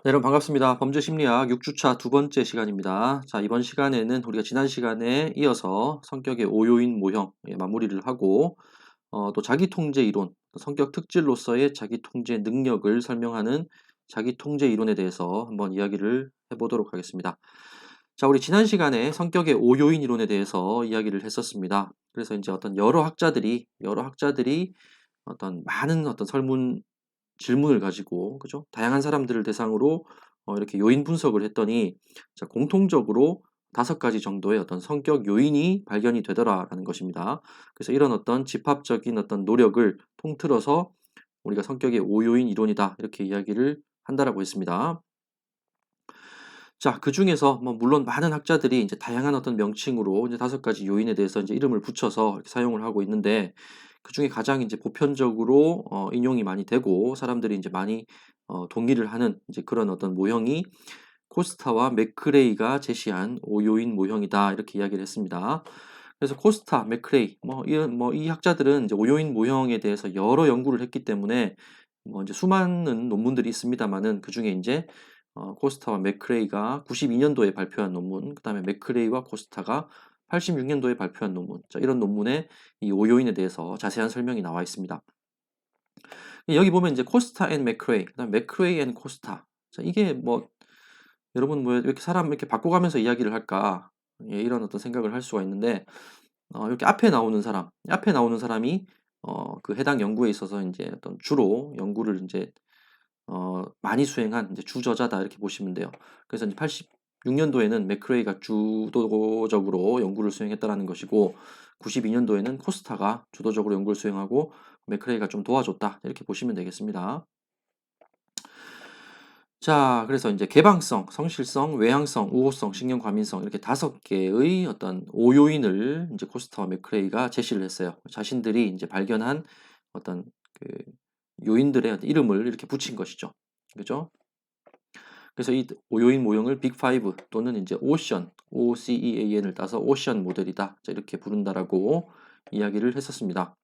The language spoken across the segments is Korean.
네, 여러분 반갑습니다. 범죄심리학 6주차 두 번째 시간입니다. 자, 이번 시간에는 우리가 지난 시간에 이어서 성격의 5요인 모형 마무리를 하고 또 자기통제 이론, 성격 특질로서의 자기통제 능력을 설명하는 자기통제 이론에 대해서 한번 이야기를 해보도록 하겠습니다. 자, 우리 지난 시간에 성격의 5요인 이론에 대해서 이야기를 했었습니다. 그래서 이제 어떤 여러 학자들이 어떤 많은 어떤 질문을 가지고, 그죠? 다양한 사람들을 대상으로 이렇게 요인 분석을 했더니, 자, 공통적으로 5가지 정도의 어떤 성격 요인이 발견이 되더라라는 것입니다. 그래서 이런 어떤 집합적인 어떤 노력을 통틀어서 우리가 성격의 5요인 이론이다, 이렇게 이야기를 한다라고 했습니다. 자, 그 중에서 뭐 물론 많은 학자들이 이제 다양한 어떤 명칭으로 이제 5가지 요인에 대해서 이제 이름을 붙여서 이렇게 사용을 하고 있는데, 그중에 가장 이제 보편적으로 인용이 많이 되고 사람들이 이제 많이 동의를 하는 이제 그런 어떤 모형이 코스타와 맥크레이가 제시한 5요인 모형이다, 이렇게 이야기를 했습니다. 그래서 코스타, 맥크레이 이 학자들은 이제 5요인 모형에 대해서 여러 연구를 했기 때문에 뭐 이제 수많은 논문들이 있습니다만은, 그중에 이제 코스타와 맥크레이가 92년도에 발표한 논문, 그다음에 맥크레이와 코스타가 86년도에 발표한 논문, 자, 이런 논문에 이 5요인에 대해서 자세한 설명이 나와 있습니다. 여기 보면 이제 코스타 앤 맥크레이, 그다음 맥크레이 앤 코스타. 자, 이게 뭐 여러분 뭐 이렇게 사람 이렇게 바꿔가면서 이야기를 할까? 예, 이런 어떤 생각을 할 수가 있는데, 이렇게 앞에 나오는 사람이 그 해당 연구에 있어서 이제 어떤 주로 연구를 이제 많이 수행한 이제 주저자다, 이렇게 보시면 돼요. 그래서 이제 86년도에는 맥크레이가 주도적으로 연구를 수행했다라는 것이고, 92년도에는 코스타가 주도적으로 연구를 수행하고 맥크레이가 좀 도와줬다, 이렇게 보시면 되겠습니다. 자, 그래서 이제 개방성, 성실성, 외향성, 우호성, 신경과민성, 이렇게 5개의 어떤 5요인을 이제 코스타와 맥크레이가 제시를 했어요. 자신들이 이제 발견한 어떤 그 요인들의 어떤 이름을 이렇게 붙인 것이죠. 그죠? 그래서 이 5요인 모형을 빅5 또는 이제 오션, OCEAN을 따서 오션 모델이다, 자, 이렇게 부른다라고 이야기를 했었습니다.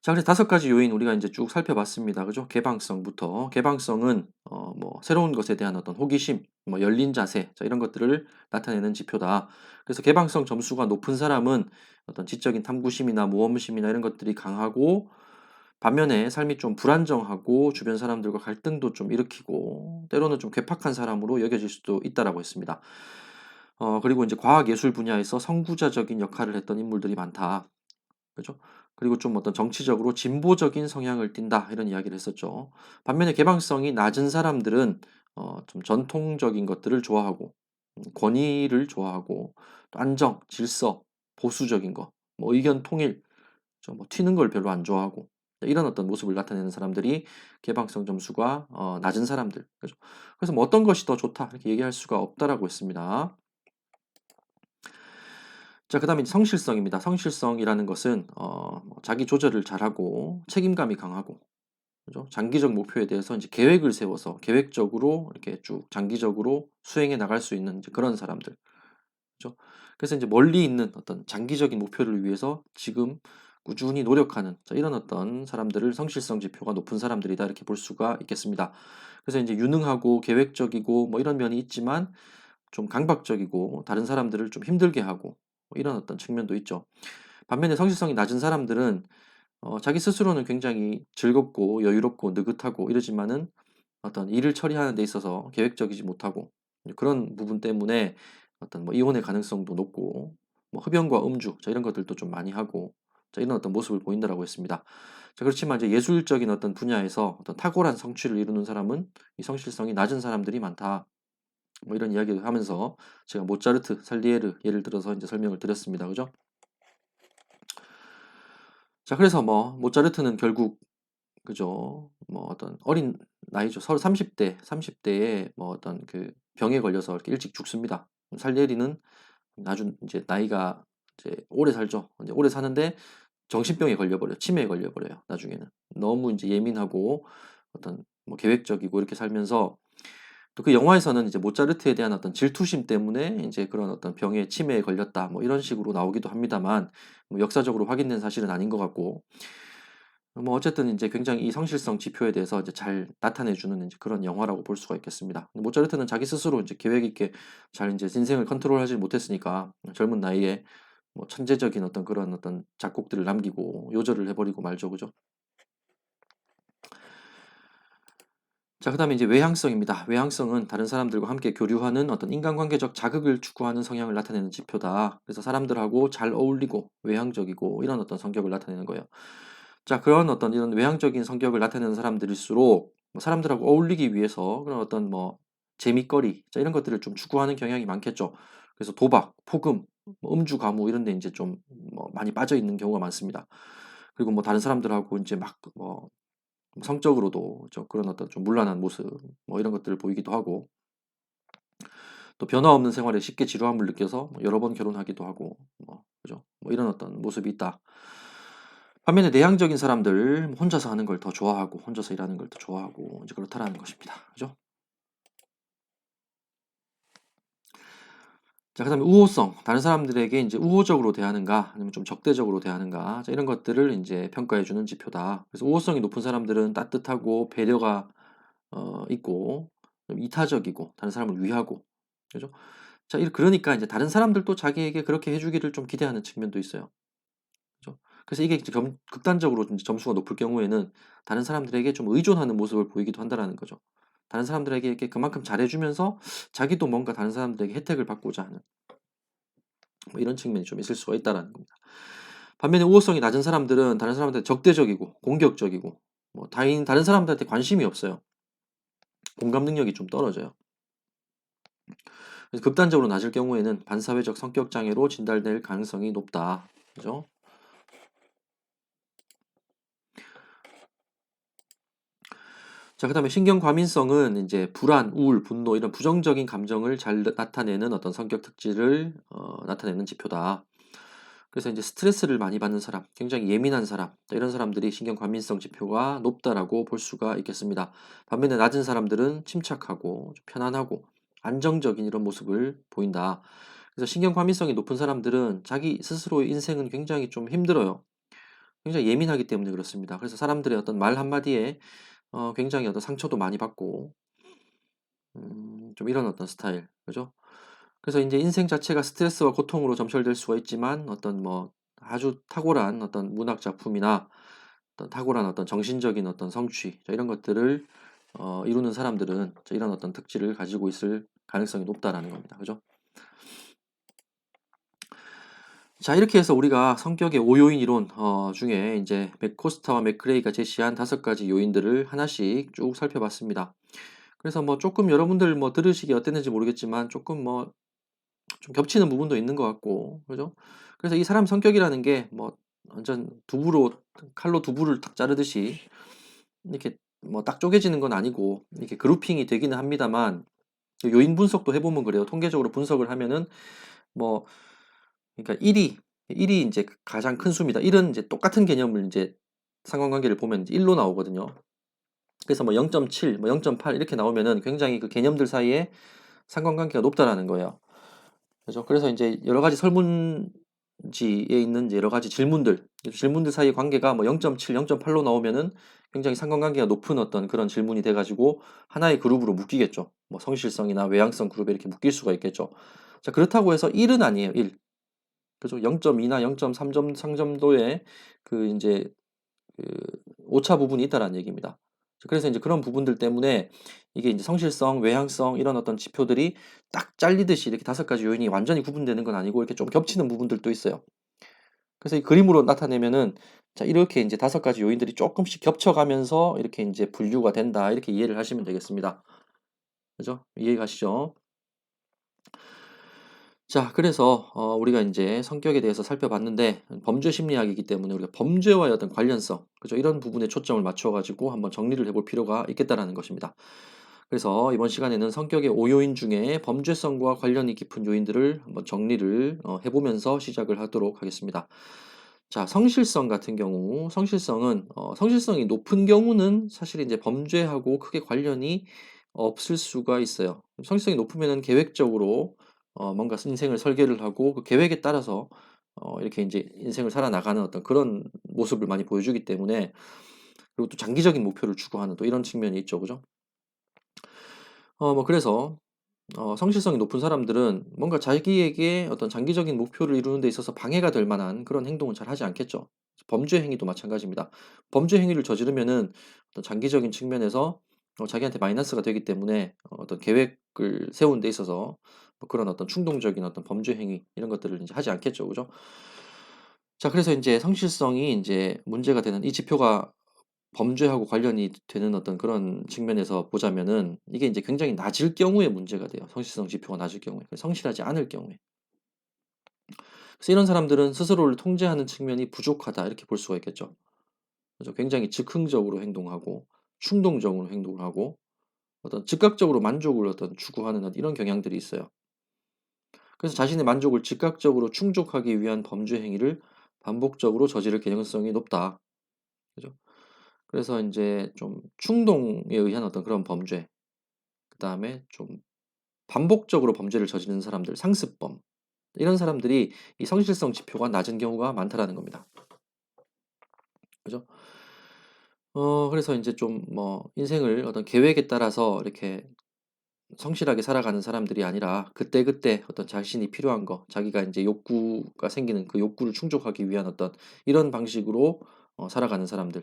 자, 그래서 5가지 요인 우리가 이제 쭉 살펴봤습니다. 그죠? 개방성부터. 개방성은 뭐 새로운 것에 대한 어떤 호기심, 뭐 열린 자세, 자, 이런 것들을 나타내는 지표다. 그래서 개방성 점수가 높은 사람은 어떤 지적인 탐구심이나 모험심이나 이런 것들이 강하고, 반면에 삶이 좀 불안정하고 주변 사람들과 갈등도 좀 일으키고 때로는 좀 괴팍한 사람으로 여겨질 수도 있다라고 했습니다. 그리고 이제 과학 예술 분야에서 선구자적인 역할을 했던 인물들이 많다. 그죠? 그리고 좀 어떤 정치적으로 진보적인 성향을 띈다, 이런 이야기를 했었죠. 반면에 개방성이 낮은 사람들은 좀 전통적인 것들을 좋아하고, 권위를 좋아하고, 또 안정, 질서, 보수적인 거, 뭐 의견 통일, 뭐 튀는 걸 별로 안 좋아하고, 이런 어떤 모습을 나타내는 사람들이 개방성 점수가 낮은 사람들. 그죠? 그래서 뭐 어떤 것이 더 좋다, 이렇게 얘기할 수가 없다라고 했습니다. 자, 그 다음에 성실성입니다. 성실성이라는 것은 뭐 자기 조절을 잘하고 책임감이 강하고, 그죠? 장기적 목표에 대해서 이제 계획을 세워서 계획적으로 이렇게 쭉 장기적으로 수행해 나갈 수 있는 이제 그런 사람들. 그죠? 그래서 이제 멀리 있는 어떤 장기적인 목표를 위해서 지금 꾸준히 노력하는, 자, 이런 어떤 사람들을 성실성 지표가 높은 사람들이다, 이렇게 볼 수가 있겠습니다. 그래서 이제 유능하고 계획적이고 뭐 이런 면이 있지만 좀 강박적이고 다른 사람들을 좀 힘들게 하고 뭐 이런 어떤 측면도 있죠. 반면에 성실성이 낮은 사람들은 자기 스스로는 굉장히 즐겁고 여유롭고 느긋하고 이러지만은 어떤 일을 처리하는 데 있어서 계획적이지 못하고, 그런 부분 때문에 어떤 뭐 이혼의 가능성도 높고, 뭐 흡연과 음주, 자, 이런 것들도 좀 많이 하고, 자, 이런 어떤 모습을 보인다라고 했습니다. 자, 그렇지만 이제 예술적인 어떤 분야에서 어떤 탁월한 성취를 이루는 사람은 이 성실성이 낮은 사람들이 많다, 뭐 이런 이야기를 하면서 제가 모차르트, 살리에르 예를 들어서 이제 설명을 드렸습니다. 그죠? 자, 그래서 뭐 모차르트는 결국, 그죠? 뭐 어떤 어린 나이죠. 서른 30대에 뭐 어떤 그 병에 걸려서 이렇게 일찍 죽습니다. 살리에리는 아주 이제 나이가 이제 오래 살죠. 이제 오래 사는데 정신병에 걸려버려요. 치매에 걸려버려요. 나중에는 너무 이제 예민하고 어떤 뭐 계획적이고 이렇게 살면서, 또 그 영화에서는 이제 모차르트에 대한 어떤 질투심 때문에 이제 그런 어떤 병에 치매에 걸렸다, 뭐 이런 식으로 나오기도 합니다만, 뭐 역사적으로 확인된 사실은 아닌 것 같고, 뭐 어쨌든 이제 굉장히 이 성실성 지표에 대해서 이제 잘 나타내주는 이제 그런 영화라고 볼 수가 있겠습니다. 모차르트는 자기 스스로 이제 계획 있게 잘 이제 인생을 컨트롤하지 못했으니까 젊은 나이에 뭐 천재적인 어떤 그런 어떤 작곡들을 남기고 요절을 해버리고 말죠, 그죠? 자, 그다음에 이제 외향성입니다. 외향성은 다른 사람들과 함께 교류하는 어떤 인간관계적 자극을 추구하는 성향을 나타내는 지표다. 그래서 사람들하고 잘 어울리고 외향적이고 이런 어떤 성격을 나타내는 거예요. 자, 그런 어떤 이런 외향적인 성격을 나타내는 사람들일수록 뭐 사람들하고 어울리기 위해서 그런 어떤 뭐 재미거리, 자, 이런 것들을 좀 추구하는 경향이 많겠죠. 그래서 도박, 포금, 뭐 음주, 가무 이런 데 이제 좀 뭐 많이 빠져 있는 경우가 많습니다. 그리고 뭐 다른 사람들하고 이제 막뭐 성적으로도 좀 그런 어떤 좀 문란한 모습 뭐 이런 것들을 보이기도 하고 또 변화 없는 생활에 쉽게 지루함을 느껴서 뭐 여러 번 결혼하기도 하고 뭐 그죠? 뭐 이런 어떤 모습이 있다. 반면에 내향적인 사람들 혼자서 하는 걸 더 좋아하고 혼자서 일하는 걸 더 좋아하고 이제 그렇다라는 것입니다. 그죠? 자, 그다음에 우호성. 다른 사람들에게 이제 우호적으로 대하는가 아니면 좀 적대적으로 대하는가 자, 이런 것들을 이제 평가해 주는 지표다. 그래서 우호성이 높은 사람들은 따뜻하고 배려가 있고 좀 이타적이고 다른 사람을 위하고 그죠? 자, 그러니까 이제 다른 사람들도 자기에게 그렇게 해주기를 좀 기대하는 측면도 있어요. 그죠? 그래서 이게 이제 극단적으로 이제 점수가 높을 경우에는 다른 사람들에게 좀 의존하는 모습을 보이기도 한다라는 거죠. 다른 사람들에게 이렇게 그만큼 잘해주면서 자기도 뭔가 다른 사람들에게 혜택을 받고자 하는 뭐 이런 측면이 좀 있을 수가 있다라는 겁니다. 반면에 우호성이 낮은 사람들은 다른 사람한테 적대적이고 공격적이고 뭐 다른 사람들한테 관심이 없어요. 공감 능력이 좀 떨어져요. 그래서 극단적으로 낮을 경우에는 반사회적 성격 장애로 진단될 가능성이 높다. 그죠? 자, 그다음에 신경 과민성은 이제 불안, 우울, 분노 이런 부정적인 감정을 잘 나타내는 어떤 성격 특질을 나타내는 지표다. 그래서 이제 스트레스를 많이 받는 사람, 굉장히 예민한 사람, 이런 사람들이 신경 과민성 지표가 높다라고 볼 수가 있겠습니다. 반면에 낮은 사람들은 침착하고 좀 편안하고 안정적인 이런 모습을 보인다. 그래서 신경 과민성이 높은 사람들은 자기 스스로의 인생은 굉장히 좀 힘들어요. 굉장히 예민하기 때문에 그렇습니다. 그래서 사람들의 어떤 말 한마디에 굉장히 어떤 상처도 많이 받고 좀 이런 어떤 스타일, 그죠? 그래서 이제 인생 자체가 스트레스와 고통으로 점철될 수가 있지만 어떤 뭐 아주 탁월한 어떤 문학 작품이나 어떤 탁월한 어떤 정신적인 어떤 성취 자, 이런 것들을 이루는 사람들은 자, 이런 어떤 특질을 가지고 있을 가능성이 높다라는 겁니다. 그죠? 자, 이렇게 해서 우리가 성격의 5요인 이론 중에 이제 맥코스타와 맥크레이가 제시한 5가지 요인들을 하나씩 쭉 살펴봤습니다. 그래서 뭐 조금 여러분들 뭐 들으시기 어땠는지 모르겠지만 조금 뭐 좀 겹치는 부분도 있는 것 같고, 그죠? 그래서 이 사람 성격이라는 게 뭐 완전 칼로 두부를 탁 자르듯이 이렇게 뭐 딱 쪼개지는 건 아니고 이렇게 그루핑이 되기는 합니다만 요인 분석도 해보면 그래요. 통계적으로 분석을 하면은 뭐 그러니까 1이 이제 가장 큰 수입니다. 1은 이제 똑같은 개념을 이제 상관관계를 보면 이제 1로 나오거든요. 그래서 뭐 0.7, 뭐 0.8 이렇게 나오면은 굉장히 그 개념들 사이에 상관관계가 높다라는 거예요. 그죠? 그래서 이제 여러 가지 설문지에 있는 이제 여러 가지 질문들 사이의 관계가 뭐 0.7, 0.8로 나오면은 굉장히 상관관계가 높은 어떤 그런 질문이 돼가지고 하나의 그룹으로 묶이겠죠. 뭐 성실성이나 외향성 그룹에 이렇게 묶일 수가 있겠죠. 자, 그렇다고 해서 1은 아니에요. 1. 그죠? 0.2나 0.3점 상점도의 그 이제 그 오차 부분이 있다라는 얘기입니다. 그래서 이제 그런 부분들 때문에 이게 이제 성실성, 외향성 이런 어떤 지표들이 딱 잘리듯이 이렇게 5가지 요인이 완전히 구분되는 건 아니고 이렇게 좀 겹치는 부분들도 있어요. 그래서 이 그림으로 나타내면은 자, 이렇게 이제 5가지 요인들이 조금씩 겹쳐가면서 이렇게 이제 분류가 된다. 이렇게 이해를 하시면 되겠습니다. 그죠? 이해 가시죠? 자, 그래서 우리가 이제 성격에 대해서 살펴봤는데 범죄 심리학이기 때문에 우리가 범죄와의 어떤 관련성, 그죠? 이런 부분에 초점을 맞춰 가지고 한번 정리를 해볼 필요가 있겠다라는 것입니다. 그래서 이번 시간에는 성격의 5요인 중에 범죄성과 관련이 깊은 요인들을 한번 정리를 해보면서 시작을 하도록 하겠습니다. 자, 성실성 같은 경우, 성실성이 높은 경우는 사실 이제 범죄하고 크게 관련이 없을 수가 있어요. 성실성이 높으면은 계획적으로 뭔가 인생을 설계를 하고 그 계획에 따라서 이렇게 이제 인생을 살아나가는 어떤 그런 모습을 많이 보여주기 때문에 그리고 또 장기적인 목표를 추구하는 또 이런 측면이 있죠. 그죠? 뭐 그래서 성실성이 높은 사람들은 뭔가 자기에게 어떤 장기적인 목표를 이루는 데 있어서 방해가 될 만한 그런 행동은 잘 하지 않겠죠. 범죄 행위도 마찬가지입니다. 범죄 행위를 저지르면은 어떤 장기적인 측면에서 자기한테 마이너스가 되기 때문에 어떤 계획을 세우는 데 있어서 뭐 그런 어떤 충동적인 어떤 범죄 행위 이런 것들을 인제 하지 않겠죠. 그죠? 자, 그래서 인제 성실성이 인제 문제가 되는 이 지표가 범죄하고 관련이 되는 어떤 그런 측면에서 보자면은 이게 인제 굉장히 낮을 경우에 문제가 돼요, 성실성 지표가 낮을 경우에. 성실하지 않을 경우에. 그래서 이런 사람들은 '스스로를 통제하는 측면이 부족하다.' 이렇게 볼 수가 있겠죠. 그래서 굉장히 즉흥적으로 행동하고 충동적으로 행동을 하고 어떤 즉각적으로 만족을 어떤 추구하는 이런 경향들이 있어요. 그래서 자신의 만족을 즉각적으로 충족하기 위한 범죄 행위를 반복적으로 저지를 개연성이 높다. 그죠? 그래서 인제 좀 충동에 의한 어떤 그런 범죄, 그다음에 좀 반복적으로 범죄를 저지르는 사람들, 상습범, 이런 사람들이 이 성실성 지표가 낮은 경우가 많다라는 겁니다. 그죠? 그래서 인제 좀 뭐 인생을 어떤 계획에 따라서 이렇게 성실하게 살아가는 사람들이 아니라 그때그때 어떤 자신이 필요한 거, 자기가 인제 욕구가 생기는 그 욕구를 충족하기 위한 어떤 이런 방식으로 살아가는 사람들.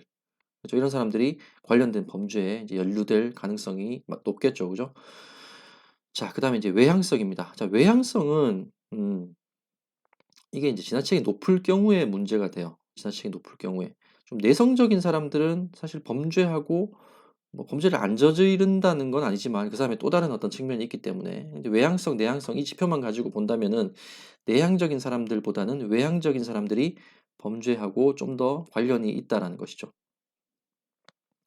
그죠? 이런 사람들이 관련된 범죄에 이제 연루될 가능성이 높겠죠. 그죠? 자, 그다음에 이제 외향성입니다. 자, 외향성은 이게 인제 지나치게 높을 경우에 문제가 돼요. 지나치게 높을 경우에. 좀 내성적인 사람들은 사실 범죄하고 뭐 범죄를 안 저지른다는 건 아니지만 그 사람의 또 다른 어떤 측면이 있기 때문에 이제 외향성, 내향성 이 지표만 가지고 본다면은 내향적인 사람들보다는 외향적인 사람들이 범죄하고 좀 더 관련이 있다라는 것이죠.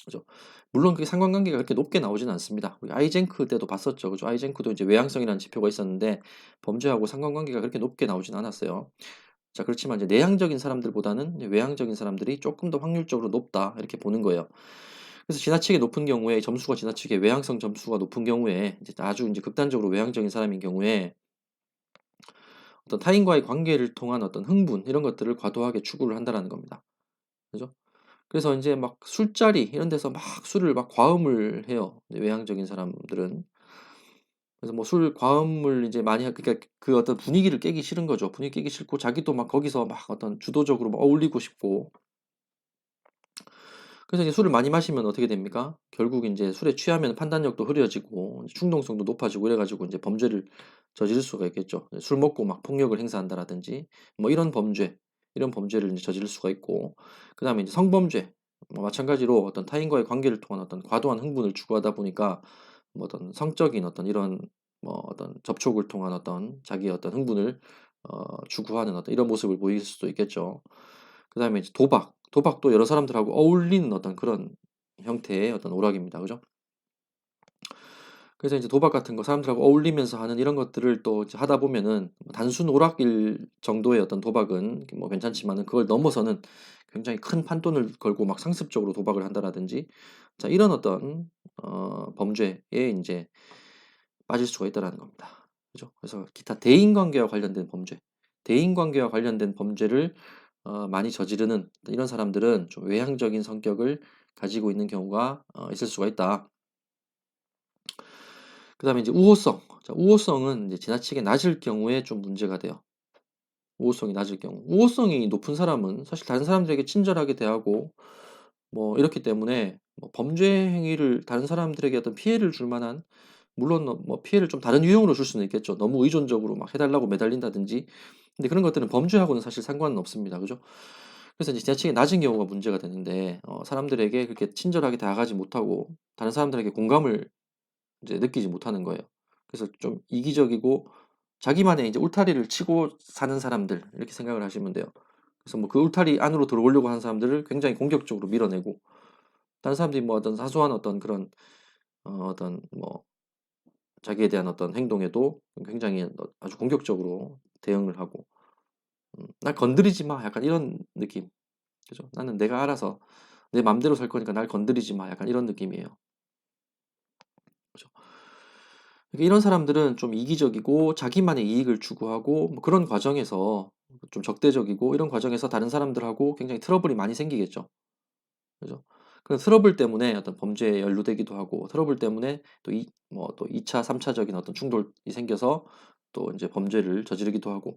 그죠. 물론 그게 상관관계가 그렇게 높게 나오지는 않습니다. 우리 아이젠크 때도 봤었죠. 그죠. 아이젠크도 이제 외향성이라는 지표가 있었는데 범죄하고 상관관계가 그렇게 높게 나오지는 않았어요. 자, 그렇지만 이제 내향적인 사람들보다는 이제 외향적인 사람들이 쪼끔 더 확률적으로 높다 이렇게 보는 거예요. 그래서 지나치게 높은 경우에 점수가 지나치게 외향성 점수가 높은 경우에 이제 아주 인제 극단적으로 외향적인 사람인 경우에 어떤 타인과의 관계를 통한 어떤 흥분 이런 것들을 과도하게 추구를 한다라는 겁니다. 그죠? 그래서 인제 막 술자리 이런 데서 막 술을 막 과음을 해요, 이제 외향적인 사람들은. 그래서 뭐 술 과음을 이제 많이 그러니까 그 어떤 분위기를 깨기 싫은 거죠. 분위기 깨기 싫고 자기도 막 거기서 막 어떤 주도적으로 막 어울리고 싶고. 그래서 이제 술을 많이 마시면 어떻게 됩니까? 결국 인제 술에 취하면 판단력도 흐려지고 충동성도 높아지고 이래 가지고 인제 범죄를 저지를 수가 있겠죠. 술 먹고 막 폭력을 행사한다라든지 뭐 이런 범죄, 이런 범죄를 인제 저지를 수가 있고 그다음에 인제 성범죄 뭐 마찬가지로 어떤 타인과의 관계를 통한 어떤 과도한 흥분을 추구하다 보니까 뭐 어떤 성적인 어떤 이런 뭐 어떤 접촉을 통한 어떤 자기의 어떤 흥분을 추구하는 어떤 이런 모습을 보일 수도 있겠죠. 그다음에 이제 도박. 도박도 여러 사람들하고 어울리는 어떤 그런 형태의 어떤 오락입니다. 그죠? 그래서 이제 도박 같은 거 사람들하고 어울리면서 하는 이런 것들을 또 이제 하다 보면은 뭐 단순 오락일 정도의 어떤 도박은 뭐 괜찮지만은 그걸 넘어서는 굉장히 큰 판돈을 걸고 막 상습적으로 도박을 한다라든지 자, 이런 어떤 범죄에 인제 빠질 수가 있다라는 겁니다. 그죠? 그래서 기타 대인관계와 관련된 범죄, 대인관계와 관련된 범죄를 많이 저지르는 이런 사람들은 좀 외향적인 성격을 가지고 있는 경우가 있을 수가 있다. 그다음에 이제 우호성. 자, 우호성은 이제 지나치게 낮을 경우에 좀 문제가 돼요. 우호성이 낮을 경우. 우호성이 높은 사람은 사실 다른 사람들에게 친절하게 대하고 뭐 이렇기 때문에 뭐 범죄 행위를 다른 사람들에게 어떤 피해를 줄 만한 물론 뭐 피해를 좀 다른 유형으로 줄 수는 있겠죠. 너무 의존적으로 막 해 달라고 매달린다든지. 근데 그런 것들은 범죄하고는 사실 상관은 없습니다. 그죠? 그래서 이제 지나치게 낮은 경우가 문제가 되는데 사람들에게 그렇게 친절하게 다가가지 못하고 다른 사람들에게 공감을 이제 느끼지 못하는 거예요. 그래서 좀 이기적이고 자기만의 이제 울타리를 치고 사는 사람들 이렇게 생각을 하시면 돼요. 그래서 뭐 그 울타리 안으로 들어오려고 하는 사람들을 굉장히 공격적으로 밀어내고 다른 사람들이 뭐 어떤 사소한 어떤 그런 어떤 뭐 자기에 대한 어떤 행동에도 굉장히 아주 공격적으로 대응을 하고 '날 건드리지 마.' 약간 이런 느낌. 그죠? '나는 내가 알아서 내 맘대로 살 거니까 날 건드리지 마.' 약간 이런 느낌이에요. 그죠? 그러니까 이런 사람들은 좀 이기적이고 자기만의 이익을 추구하고 뭐 그런 과정에서 좀 적대적이고 이런 과정에서 다른 사람들하고 굉장히 트러블이 많이 생기겠죠. 그죠? 그 트러블 때문에 어떤 범죄에 연루되기도 하고 트러블 때문에 또 또 2차, 3차적인 어떤 충돌이 생겨서 또 이제 범죄를 저지르기도 하고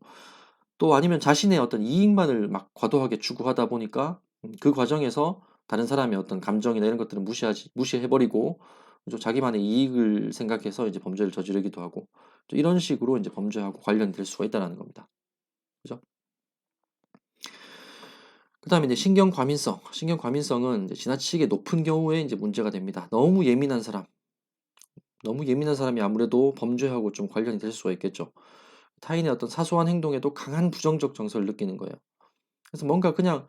또 아니면 자신의 어떤 이익만을 막 과도하게 추구하다 보니까 그 과정에서 다른 사람의 어떤 감정이나 이런 것들은 무시해 버리고 좀 자기만의 이익을 생각해서 이제 범죄를 저지르기도 하고 또 이런 식으로 이제 범죄하고 관련될 수가 있다라는 겁니다. 그죠? 그다음에 이제 신경 과민성. 신경 과민성은 이제 지나치게 높은 경우에 이제 문제가 됩니다. 너무 예민한 사람이 아무래도 범죄하고 좀 관련이 될 수가 있겠죠. 타인의 어떤 사소한 행동에도 강한 부정적 정서를 느끼는 거예요. 그래서 뭔가 그냥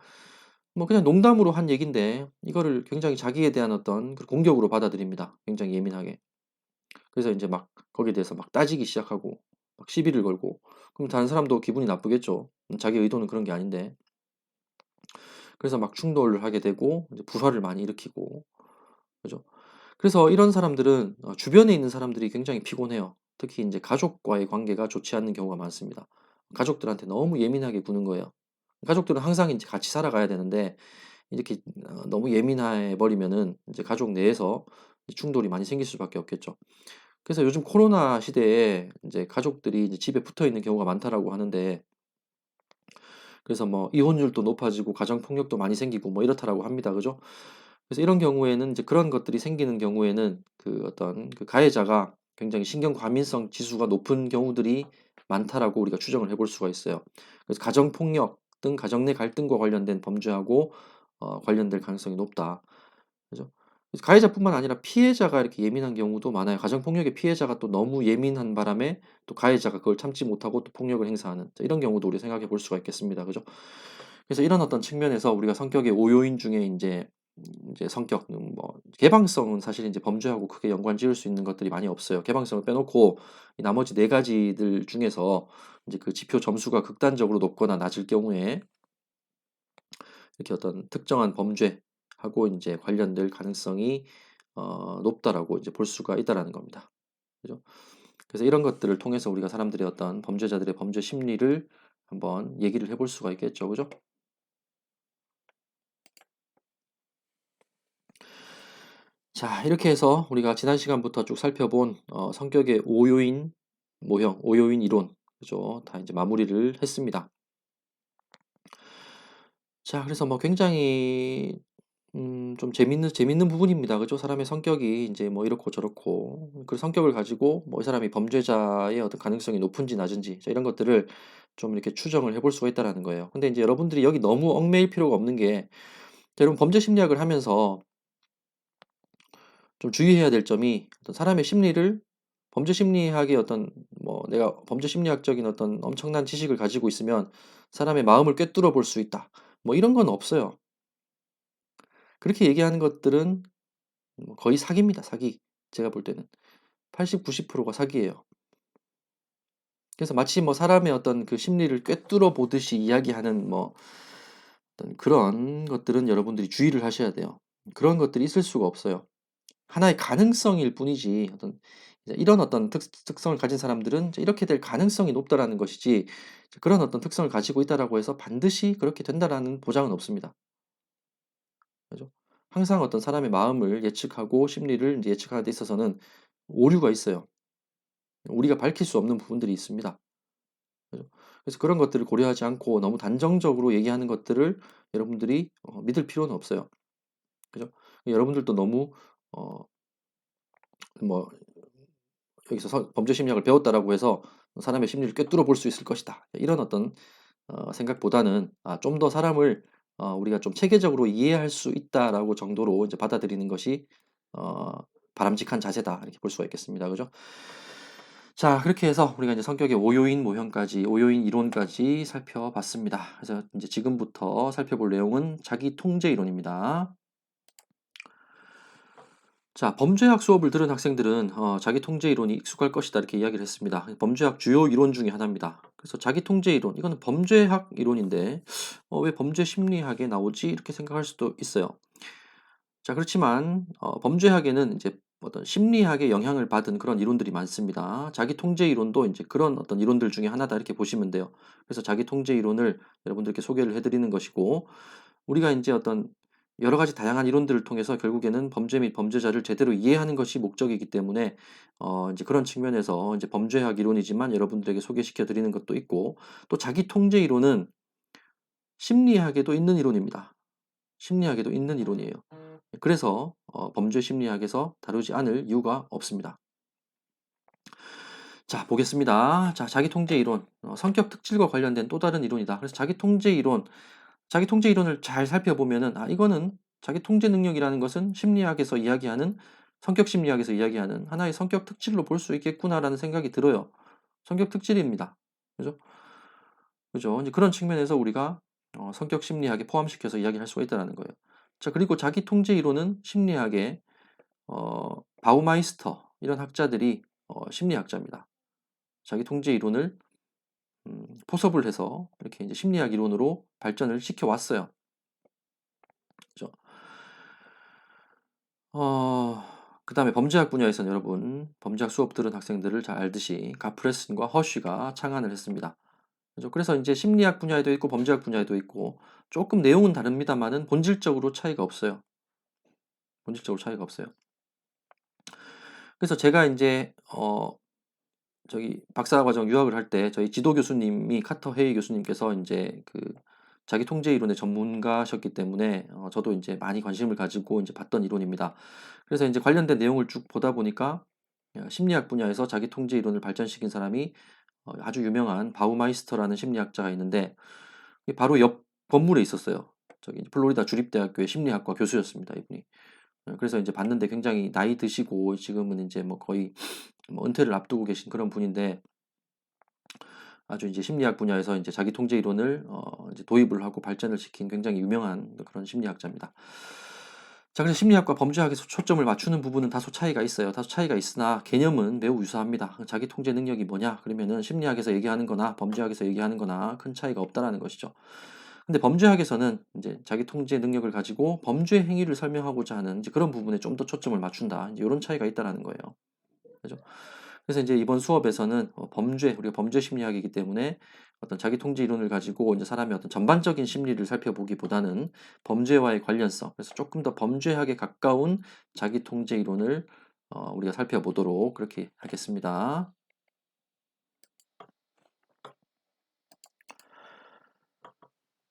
그냥 농담으로 한 얘긴데 이거를 굉장히 자기에 대한 어떤 그 공격으로 받아들입니다. 굉장히 예민하게. 그래서 이제 막 거기에 대해서 막 따지기 시작하고 막 시비를 걸고 그럼 다른 사람도 기분이 나쁘겠죠. 자기 의도는 그런 게 아닌데. 그래서 막 충돌을 하게 되고 이제 불화를 많이 일으키고 그죠. 그래서 이런 사람들은 주변에 있는 사람들이 굉장히 피곤해요. 특히 이제 가족과의 관계가 좋지 않는 경우가 많습니다. 가족들한테 너무 예민하게 구는 거예요. 가족들은 항상 이제 같이 살아가야 되는데 이렇게 너무 예민해 버리면은 이제 가족 내에서 충돌이 많이 생길 수밖에 없겠죠. 그래서 요즘 코로나 시대에 이제 가족들이 이제 집에 붙어 있는 경우가 많다라고 하는데 그래서 뭐 이혼율도 높아지고 가정 폭력도 많이 생기고 뭐 이렇다라고 합니다. 그죠? 그래서 이런 경우에는 이제 그런 것들이 생기는 경우에는 그 어떤 그 가해자가 굉장히 신경 과민성 지수가 높은 경우들이 많다라고 우리가 추정을 해볼 수가 있어요. 그래서 가정 폭력 등 가정 내 갈등과 관련된 범죄하고 관련될 가능성이 높다. 그죠? 그래서 가해자뿐만 아니라 피해자가 이렇게 예민한 경우도 많아요. 가정폭력의 피해자가 또 너무 예민한 바람에 또 가해자가 그걸 참지 못하고 또 폭력을 행사하는 이런 경우도 우리 생각해 볼 수가 있겠습니다. 그죠? 그래서 이런 어떤 측면에서 우리가 성격의 오요인 중에 이제 성격, 뭐 개방성은 사실 이제 범죄하고 크게 연관 지을 수 있는 것들이 많이 없어요. 개방성을 빼놓고 이 나머지 네 가지들 중에서 이제 그 지표 점수가 극단적으로 높거나 낮을 경우에 이렇게 어떤 특정한 범죄하고 이제 관련될 가능성이 높다라고 이제 볼 수가 있다라는 겁니다. 그죠? 그래서 이런 것들을 통해서 우리가 사람들의 어떤 범죄자들의 범죄 심리를 한번 얘기를 해볼 수가 있겠죠. 그죠? 자, 이렇게 해서 우리가 지난 시간부터 쭉 살펴본 성격의 5요인 모형, 5요인 이론, 그죠? 다 이제 마무리를 했습니다. 자, 그래서 뭐 굉장히 좀 재밌는 부분입니다. 그죠? 사람의 성격이 이제 뭐 이렇고 저렇고 그 성격을 가지고 뭐 이 사람이 범죄자의 어떤 가능성이 높은지 낮은지 자, 이런 것들을 좀 이렇게 추정을 해볼 수가 있다라는 거예요. 근데 이제 여러분들이 여기 너무 얽매일 필요가 없는 게 자, 여러분 범죄 심리학을 하면서 좀 주의해야 될 점이 어떤 사람의 심리를 범죄 심리학의 어떤 뭐 내가 범죄 심리학적인 어떤 엄청난 지식을 가지고 있으면 사람의 마음을 꿰뚫어 볼 수 있다. 뭐 이런 건 없어요. 그렇게 얘기하는 것들은 뭐 거의 사기입니다, 사기. 제가 볼 때는 80, 90%가 사기예요. 그래서 마치 뭐 사람의 어떤 그 심리를 꿰뚫어 보듯이 이야기하는 뭐 어떤 그런 것들은 여러분들이 주의를 하셔야 돼요. 그런 것들이 있을 수가 없어요. 하나의 가능성일 뿐이지 어떤 이제 이런 어떤 특성을 가진 사람들은 이제 이렇게 될 가능성이 높다라는 것이지 그런 어떤 특성을 가지고 있다라고 해서 반드시 그렇게 된다라는 보장은 없습니다. 그죠? 항상 어떤 사람의 마음을 예측하고 심리를 이제 예측하는 데 있어서는 오류가 있어요. 우리가 밝힐 수 없는 부분들이 있습니다. 그죠? 그래서 그런 것들을 고려하지 않고 너무 단정적으로 얘기하는 것들을 여러분들이 믿을 필요는 없어요. 그죠? 여러분들도 너무 어 뭐 여기서 범죄 심리학을 배웠다라고 해서 사람의 심리를 꿰뚫어 볼 수 있을 것이다. 이런 어떤 생각보다는 좀 더 사람을 우리가 좀 체계적으로 이해할 수 있다라고 정도로 이제 받아들이는 것이 어 바람직한 자세다. 이렇게 볼 수가 있겠습니다. 그죠? 자, 그렇게 해서 우리가 이제 성격의 5요인 모형까지, 5요인 이론까지 살펴봤습니다. 그래서 이제 지금부터 살펴볼 내용은 자기 통제 이론입니다. 자, 범죄학 수업을 들은 학생들은 자기 통제 이론이 익숙할 것이다 이렇게 이야기를 했습니다. 범죄학 주요 이론 중에 하나입니다. 그래서 자기 통제 이론, 이거는 범죄학 이론인데 왜 범죄 심리학에 나오지? 이렇게 생각할 수도 있어요. 자, 그렇지만 범죄학에는 이제 어떤 심리학의 영향을 받은 그런 이론들이 많습니다. 자기 통제 이론도 이제 그런 어떤 이론들 중에 하나다 이렇게 보시면 돼요. 그래서 자기 통제 이론을 여러분들께 소개를 해드리는 것이고 우리가 이제 어떤 여러 가지 다양한 이론들을 통해서 결국에는 범죄 및 범죄자를 제대로 이해하는 것이 목적이기 때문에 이제 그런 측면에서 이제 범죄학 이론이지만 여러분들에게 소개시켜 드리는 것도 있고 또 자기 통제 이론은 심리학에도 있는 이론입니다. 심리학에도 있는 이론이에요. 그래서 범죄 심리학에서 다루지 않을 이유가 없습니다. 자, 보겠습니다. 자, 자기 통제 이론. 성격 특질과 관련된 또 다른 이론이다. 그래서 자기 통제 이론, 자기 통제 이론을 잘 살펴보면은 이거는 자기 통제 능력이라는 것은 심리학에서 이야기하는 성격 심리학에서 이야기하는 하나의 성격 특질로 볼 수 있겠구나라는 생각이 들어요. 성격 특질입니다. 그죠? 그죠? 이제 그런 측면에서 우리가 성격 심리학에 포함시켜서 이야기할 수가 있다는 거예요. 자, 그리고 자기 통제 이론은 심리학의 바우마이스터 이런 학자들이 심리학자입니다. 자기 통제 이론을 포섭을 해서 이렇게 이제 심리학 이론으로 발전을 시켜 왔어요. 그죠? 그 다음에 범죄학 분야에서는 여러분 범죄학 수업 들은 학생들을 잘 알듯이 가프레슨과 허쉬가 창안을 했습니다. 그죠? 그래서 이제 심리학 분야에도 있고 범죄학 분야에도 있고 조금 내용은 다릅니다만은 본질적으로 차이가 없어요. 본질적으로 차이가 없어요. 그래서 제가 이제 저기 박사과정 유학을 할 때 저희 지도 교수님이 카터 헤이 교수님께서 이제 그 자기 통제 이론의 전문가셨기 때문에 저도 이제 많이 관심을 가지고 이제 봤던 이론입니다. 그래서 이제 관련된 내용을 쭉 보다 보니까 심리학 분야에서 자기 통제 이론을 발전시킨 사람이 아주 유명한 바우마이스터라는 심리학자가 있는데 바로 옆 건물에 있었어요. 저기 플로리다 주립대학교의 심리학과 교수였습니다, 이분이. 그래서 이제 봤는데 굉장히 나이 드시고 지금은 이제 뭐 거의 뭐 은퇴를 앞두고 계신 그런 분인데 아주 이제 심리학 분야에서 이제 자기 통제 이론을 이제 도입을 하고 발전을 시킨 굉장히 유명한 그런 심리학자입니다. 자, 그래서 심리학과 범죄학에서 초점을 맞추는 부분은 다소 차이가 있어요. 다소 차이가 있으나 개념은 매우 유사합니다. 자기 통제 능력이 뭐냐? 그러면은 심리학에서 얘기하는 거나 범죄학에서 얘기하는 거나 큰 차이가 없다라는 것이죠. 근데 범죄학에서는 이제 자기 통제 능력을 가지고 범죄 행위를 설명하고자 하는 이제 그런 부분에 좀 더 초점을 맞춘다. 이제 이런 차이가 있다라는 거예요. 그죠? 그래서 이제 이번 수업에서는 우리가 범죄 심리학이기 때문에 어떤 자기 통제 이론을 가지고 이제 사람의 어떤 전반적인 심리를 살펴보기보다는 범죄와의 관련성, 그래서 조금 더 범죄학에 가까운 자기 통제 이론을 우리가 살펴보도록 그렇게 하겠습니다.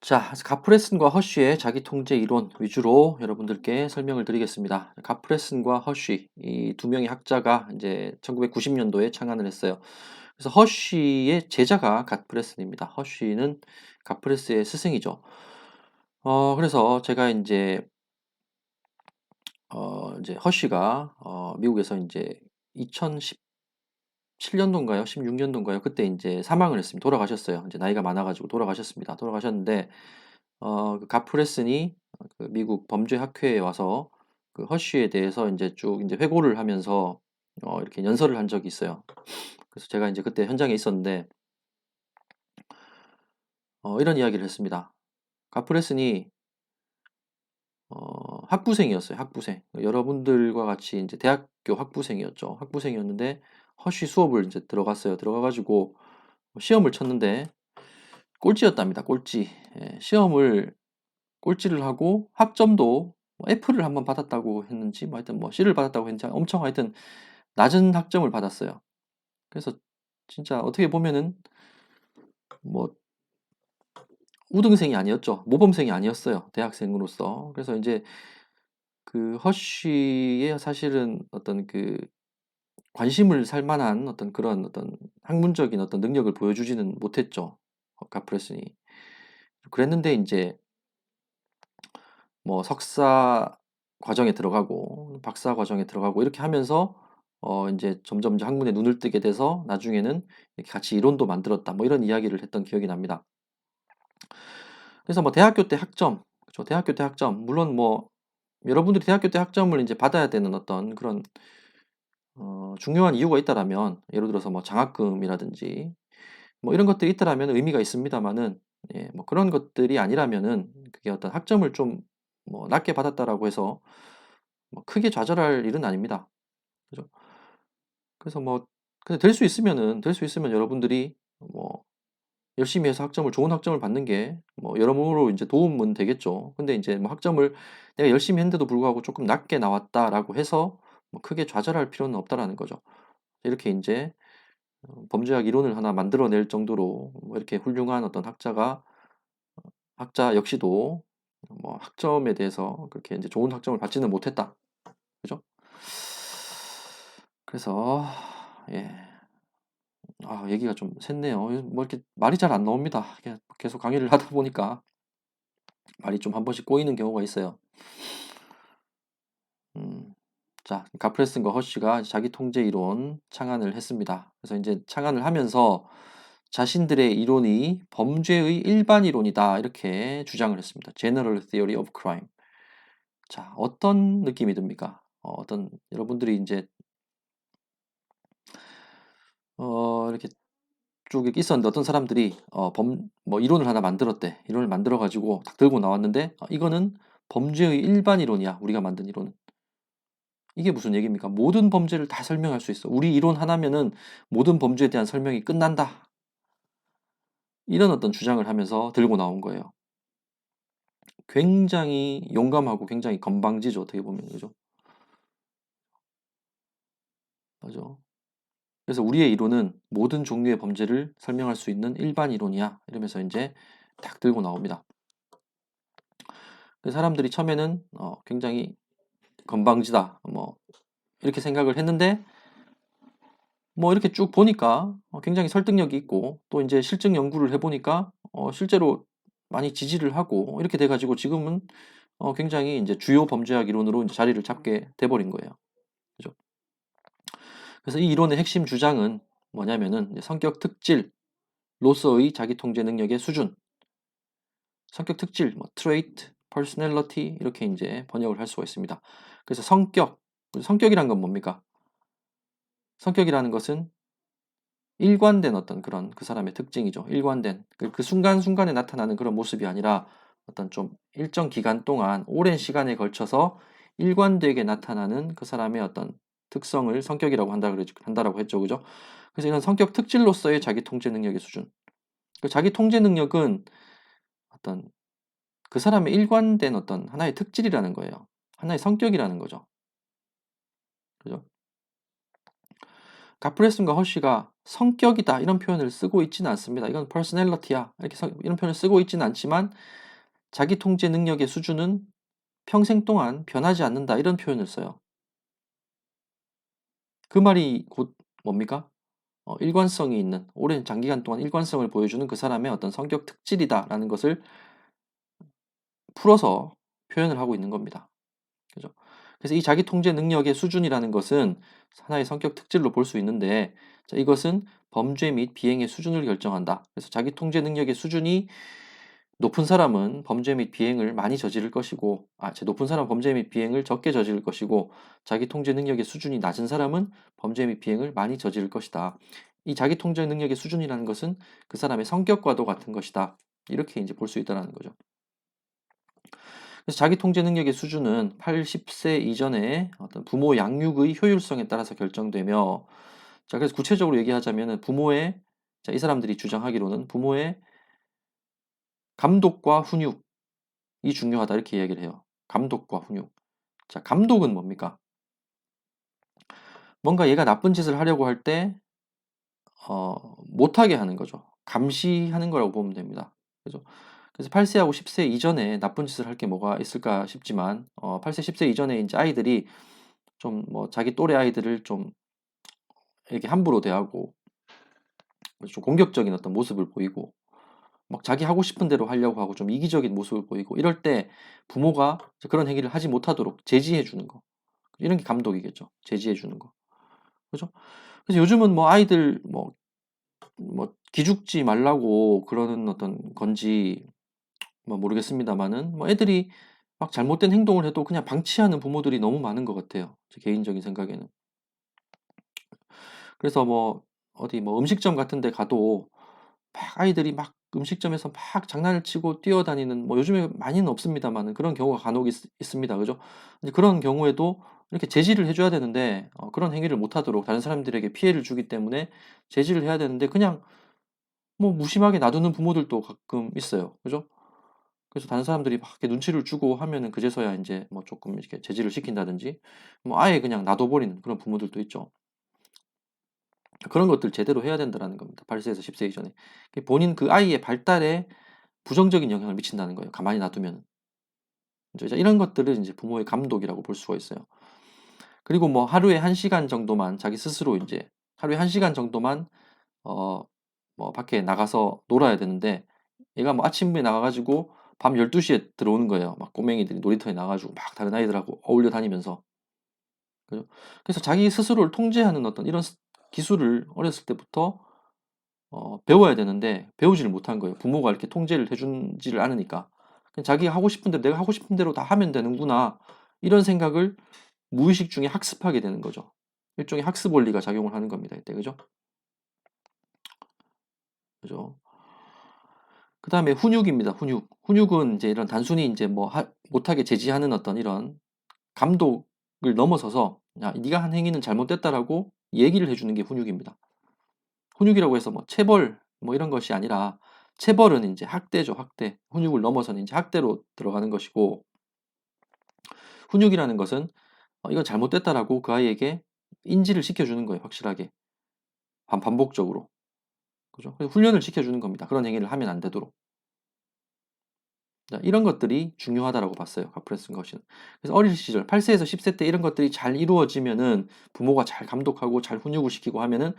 자, 가프레슨과 허쉬의 자기 통제 이론 위주로 여러분들께 설명을 드리겠습니다. 가프레슨과 허쉬 이 두 명의 학자가 이제 1990년도에 창안을 했어요. 그래서 허쉬의 제자가 가프레슨입니다. 허쉬는 가프레스의 스승이죠. 그래서 제가 이제 허쉬가 미국에서 이제 2017년도인가요? 16년도인가요? 그때 이제 사망을 했습니다. 돌아가셨어요. 이제 나이가 많아가지고 돌아가셨습니다. 돌아가셨는데 그 가프레슨이 그 미국 범죄학회에 와서 그 허쉬에 대해서 이제 쭉 이제 회고를 하면서 이렇게 연설을 한 적이 있어요. 그래서 제가 이제 그때 현장에 있었는데 이런 이야기를 했습니다. 가프레슨이 학부생이었어요. 학부생. 여러분들과 같이 이제 대학교 학부생이었죠. 학부생이었는데 허쉬 수업을 이제 들어갔어요. 들어가가지고 시험을 쳤는데 꼴찌였답니다. 꼴찌. 예, 시험을 꼴찌를 하고 학점도 뭐 F를 한번 받았다고 했는지 뭐 하여튼 뭐 C를 받았다고 했는지 엄청 하여튼 낮은 학점을 받았어요. 그래서 진짜 어떻게 보면은 뭐 우등생이 아니었죠. 모범생이 아니었어요. 대학생으로서. 그래서 이제 그 허쉬의 사실은 어떤 그 관심을 살 만한 어떤 그런 어떤 학문적인 어떤 능력을 보여주지는 못했죠. 가프레슨이. 그랬는데 이제 뭐 석사 과정에 들어가고 박사 과정에 들어가고 이렇게 하면서 이제 점점 이제 학문에 눈을 뜨게 돼서 나중에는 이렇게 같이 이론도 만들었다. 뭐 이런 이야기를 했던 기억이 납니다. 그래서 뭐 대학교 때 학점, 그죠? 대학교 때 학점, 물론 뭐 여러분들이 대학교 때 학점을 이제 받아야 되는 어떤 그런 중요한 이유가 있다라면 예를 들어서 뭐 장학금이라든지 뭐 이런 것들이 있다라면 의미가 있습니다만은 예, 뭐 그런 것들이 아니라면은 그게 어떤 학점을 좀 뭐 낮게 받았다라고 해서 뭐 크게 좌절할 일은 아닙니다. 그죠? 그래서 뭐 근데 될 수 있으면은 여러분들이 뭐 열심히 해서 좋은 학점을 받는 게 뭐 여러모로 이제 도움은 되겠죠. 근데 이제 뭐 학점을 내가 열심히 했는데도 불구하고 조금 낮게 나왔다라고 해서 뭐 크게 좌절할 필요는 없다라는 거죠. 이렇게 인제 범죄학 이론을 하나 만들어낼 정도로 뭐 이렇게 훌륭한 어떤 학자 역시도 뭐 학점에 대해서 그렇게 인제 좋은 학점을 받지는 못했다. 그죠? 그래서 예. 얘기가 좀 샜네요. 뭐 이렇게 말이 잘 안 나옵니다. 이게 계속 강의를 하다 보니까 말이 좀 한 번씩 꼬이는 경우가 있어요. 음. 자, 가프레슨과 허쉬가 자기 통제 이론 창안을 했습니다. 그래서 이제 창안을 하면서 자신들의 이론이 범죄의 일반 이론이다 이렇게 주장을 했습니다. General Theory of Crime. 자, 어떤 느낌이 듭니까? 어떤 여러분들이 이제 이렇게 쭉 이렇게 있었는데 어떤 사람들이 뭐 이론을 하나 만들었대. 이론을 만들어 가지고 딱 들고 나왔는데 이거는 범죄의 일반 이론이야. 우리가 만든 이론은. 이게 무슨 얘기입니까? 모든 범죄를 다 설명할 수 있어. 우리 이론 하나면은 모든 범죄에 대한 설명이 끝난다. 이런 어떤 주장을 하면서 들고 나온 거예요. 굉장히 용감하고 굉장히 건방지죠. 어떻게 보면. 그죠? 맞아. 그래서 우리의 이론은 모든 종류의 범죄를 설명할 수 있는 일반 이론이야. 이러면서 이제 딱 들고 나옵니다. 사람들이 처음에는 굉장히 건방지다. 뭐 이렇게 생각을 했는데 뭐 이렇게 쭉 보니까 굉장히 설득력이 있고 또 이제 실증 연구를 해보니까 실제로 많이 지지를 하고 이렇게 돼가지고 지금은 굉장히 이제 주요 범죄학 이론으로 이제 자리를 잡게 돼버린 거예요. 그죠? 그래서 이 이론의 핵심 주장은 뭐냐면은 이제 성격 특질로서의 자기 통제 능력의 수준, 성격 특질, 뭐 trait, personality 이렇게 이제 번역을 할 수가 있습니다. 그래서 성격이란 건 뭡니까? 성격이라는 것은 일관된 어떤 그런 그 사람의 특징이죠. 일관된 그 순간순간에 나타나는 그런 모습이 아니라 어떤 좀 일정 기간 동안 오랜 시간에 걸쳐서 일관되게 나타나는 그 사람의 어떤 특성을 성격이라고 한다라고 했죠. 그죠? 그래서 이런 성격 특질로서의 자기 통제 능력의 수준. 그 자기 통제 능력은 어떤 그 사람의 일관된 어떤 하나의 특질이라는 거예요. 하나의 성격이라는 거죠. 그죠? 가프레슨과 허쉬가 성격이다 이런 표현을 쓰고 있지는 않습니다. 이건 personality야 이런 표현을 쓰고 있지는 않지만 자기 통제 능력의 수준은 평생 동안 변하지 않는다 이런 표현을 써요. 그 말이 곧 뭡니까? 일관성이 있는 오랜 장기간 동안 일관성을 보여주는 그 사람의 어떤 성격 특질이다라는 것을 풀어서 표현을 하고 있는 겁니다. 그죠? 그래서 이 자기 통제 능력의 수준이라는 것은 하나의 성격 특질로 볼 수 있는데 자, 이것은 범죄 및 비행의 수준을 결정한다. 그래서 자기 통제 능력의 수준이 높은 사람은 범죄 및 비행을 많이 저지를 것이고 높은 사람은 범죄 및 비행을 적게 저지를 것이고 자기 통제 능력의 수준이 낮은 사람은 범죄 및 비행을 많이 저지를 것이다. 이 자기 통제 능력의 수준이라는 것은 그 사람의 성격과도 같은 것이다. 이렇게 이제 볼 수 있다는 거죠. 그래서 자기 통제 능력의 수준은 80세 이전에 어떤 부모 양육의 효율성에 따라서 결정되며 자, 그래서 구체적으로 얘기하자면 이 사람들이 주장하기로는 부모의 감독과 훈육이 중요하다 이렇게 이야기를 해요. 감독과 훈육. 자, 감독은 뭡니까? 뭔가 얘가 나쁜 짓을 하려고 할 때 못하게 하는 거죠. 감시하는 거라고 보면 됩니다. 그죠? 그래서 8세하고 10세 이전에 나쁜 짓을 할 게 뭐가 있을까 싶지만 8세, 10세 이전에 이제 아이들이 좀 뭐 자기 또래 아이들을 좀 이렇게 함부로 대하고 좀 공격적인 어떤 모습을 보이고 막 자기 하고 싶은 대로 하려고 하고 좀 이기적인 모습을 보이고 이럴 때 부모가 그런 행위를 하지 못하도록 제지해 주는 거. 이런 게 감독이겠죠. 제지해 주는 거. 그죠? 그래서 요즘은 뭐 아이들 뭐 기죽지 말라고 그러는 어떤 건지 뭐 모르겠습니다만은 뭐 애들이 막 잘못된 행동을 해도 그냥 방치하는 부모들이 너무 많은 것 같아요. 제 개인적인 생각에는. 그래서 뭐 어디 뭐 음식점 같은 데 가도 막 아이들이 막 음식점에서 막 장난을 치고 뛰어다니는 뭐 요즘에 많이는 없습니다만은 그런 경우가 간혹 있습니다. 그죠? 이제 그런 경우에도 이렇게 제지를 해 줘야 되는데 그런 행위를 못 하도록 다른 사람들에게 피해를 주기 때문에 제지를 해야 되는데 그냥 뭐 무심하게 놔두는 부모들도 가끔 있어요. 그죠? 그래서 다른 사람들이 막 이렇게 눈치를 주고 하면은 그제서야 인제 뭐 쪼끔 이렇게 제지를 시킨다든지 뭐 아예 그냥 놔둬 버리는 그런 부모들도 있죠. 그런 것들 제대로 해야 된다라는 겁니다. 8 세에서 10세 이전에. 본인 그 아이의 발달에 부정적인 영향을 미친다는 거예요, 가만히 놔두면은. 이제 이런 것들을 인제 부모의 감독이라고 볼 수가 있어요. 그리고 뭐 하루에 1 시간 정도만 자기 스스로 인제 하루에 1 시간 정도만 어 뭐 밖에 나가서 놀아야 되는데 얘가 뭐 아침에 나가 가지고 밤 12 시에 들어오는 거예요. 막 꼬맹이들이 놀이터에 나가 가지고 막 다른 아이들하고 어울려 다니면서. 그죠? 그래서 자기 스스로를 통제하는 어떤 이런 기술을 어렸을 때부터 배워야 되는데 배우지를 못한 거예요. 부모가 이렇게 통제를 해 주지를 않으니까. 그냥 자기가 하고 싶은 대로 '내가 하고 싶은 대로 다 하면 되는구나.' 이런 생각을 무의식 중에 학습하게 되는 거죠. 일종의 학습 원리가 작용을 하는 겁니다 이때. 그죠? 그죠? 그다음에 훈육입니다, 훈육. 훈육은 이제 이런 단순히 인제 뭐 못하게 제지하는 어떤 이런 감독을 넘어서서 "야 네가 한 행위는 잘못됐다."라고 얘기를 해 주는 게 훈육입니다. 훈육이라고 해서 뭐 체벌 뭐 이런 것이 아니라 체벌은 인제 학대죠, 학대. 훈육을 넘어서는 인제 학대로 들어가는 것이고 훈육이라는 것은 "이건 잘못됐다."라고 그 아이에게 인지를 시켜 주는 거예요, 확실하게. 반복적으로. 그죠? 그래서 훈련을 시켜 주는 겁니다, 그런 행위를 하면 안 되도록. 자, 이런 것들이 중요하다라고 봤어요, 카프레스 것이는. 그래서 어린 시절 8 세에서 10세 때 이런 것들이 잘 이루어지면은 부모가 잘 감독하고 잘 훈육을 시키고 하면은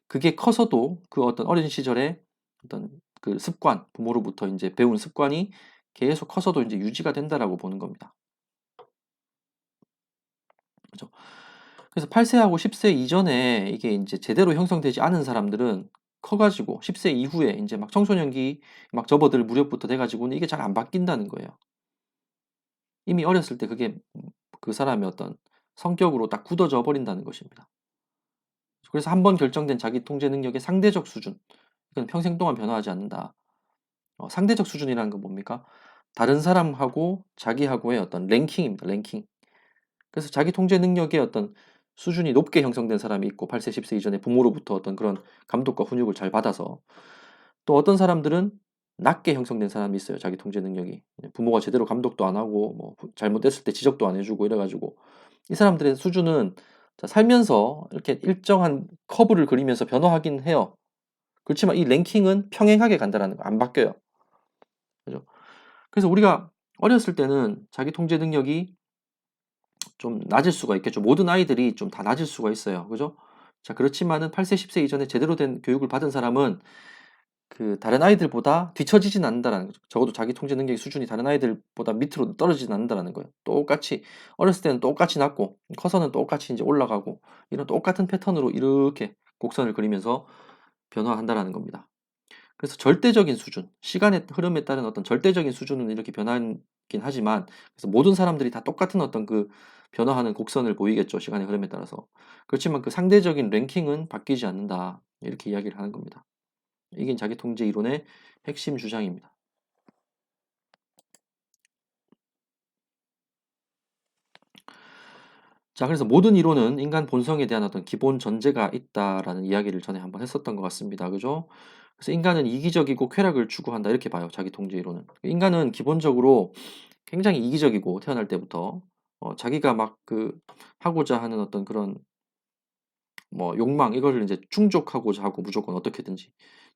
그게 커서도 그 어떤 어린 시절에 어떤 그 습관, 부모로부터 인제 배운 습관이 계속 커서도 인제 유지가 된다라고 보는 겁니다. 그죠? 그래서 8 세하고 10세 이전에 이게 인제 제대로 형성되지 않은 사람들은 커 가지고 10세 이후에 인제 막 청소년기 막 접어들 무렵부터 돼 가지고는 이게 잘 안 바뀐다는 거예요. 이미 어렸을 때 그게 그 사람의 어떤 성격으로 딱 굳어져 버린다는 것입니다. 그래서 한번 결정된 자기 통제 능력의 상대적 수준, 이건 평생 동안 변화하지 않는다. 상대적 수준이라는 건 뭡니까? 다른 사람하고 자기하고의 어떤 랭킹입니다, 랭킹. 그래서 자기 통제 능력의 어떤 수준이 높게 형성된 사람이 있고 8 세, 10세 이전에 부모로부터 어떤 그런 감독과 훈육을 잘 받아서 또 어떤 사람들은 낮게 형성된 사람이 있어요, 자기 통제 능력이. 부모가 제대로 감독도 안 하고 뭐 잘못됐을 때 지적도 안 해 주고 이래 가지고 이 사람들의 수준은 자 살면서 이렇게 일정한 커브를 그리면서 변화하긴 해요. 그렇지만 이 랭킹은 평행하게 간다라는 거, 안 바뀌어요. 그죠? 그래서 우리가 어렸을 때는 자기 통제 능력이 좀 낮을 수가 있겠죠. 모든 아이들이 좀 다 낮을 수가 있어요. 그죠? 자 그렇지만은 8 세 10세 이전에 제대로 된 교육을 받은 사람은 그 다른 아이들보다 뒤처지진 않는다라는 거죠. 적어도 자기 통제 능력의 수준이 다른 아이들보다 밑으로 떨어지진 않는다라는 거예요. 똑같이 어렸을 때는 똑같이 낮고 커서는 똑같이 인제 올라가고 이런 똑같은 패턴으로 이렇게 곡선을 그리면서 변화한다라는 겁니다. 그래서 절대적인 수준, 시간의 흐름에 따른 어떤 절대적인 수준은 이렇게 변하긴 하지만 그래서 모든 사람들이 다 똑같은 어떤 그 변화하는 곡선을 보이겠죠, 시간의 흐름에 따라서. 그렇지만 그 상대적인 랭킹은 바뀌지 않는다. 이렇게 이야기를 하는 겁니다. 이게 자기 통제 이론의 핵심 주장입니다. 자, 그래서 모든 이론은 인간 본성에 대한 어떤 기본 전제가 있다라는 이야기를 전에 한번 했었던 것 같습니다. 그죠? 그래서 인간은 이기적이고 쾌락을 추구한다 이렇게 봐요, 자기 통제 이론은. 인간은 기본적으로 굉장히 이기적이고 태어날 때부터 자기가 막 그 하고자 하는 어떤 그런 뭐 욕망 이거를 이제 충족하고자 하고 무조건 어떻게든지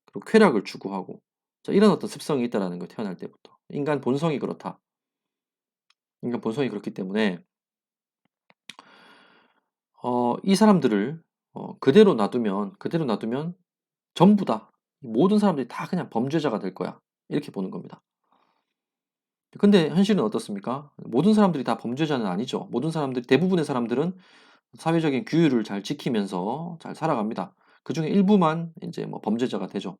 그리고 쾌락을 추구하고 자 이런 어떤 습성이 있다라는 거예요, 태어날 때부터. 인간 본성이 그렇다. 인간 본성이 그렇기 때문에 이 사람들을 그대로 놔두면 전부 다 모든 사람들이 다 그냥 범죄자가 될 거야. 이렇게 보는 겁니다. 근데 현실은 어떻습니까? 모든 사람들이 다 범죄자는 아니죠. 모든 사람들 대부분의 사람들은 사회적인 규율을 잘 지키면서 잘 살아갑니다. 그중에 일부만 인제 뭐 범죄자가 되죠.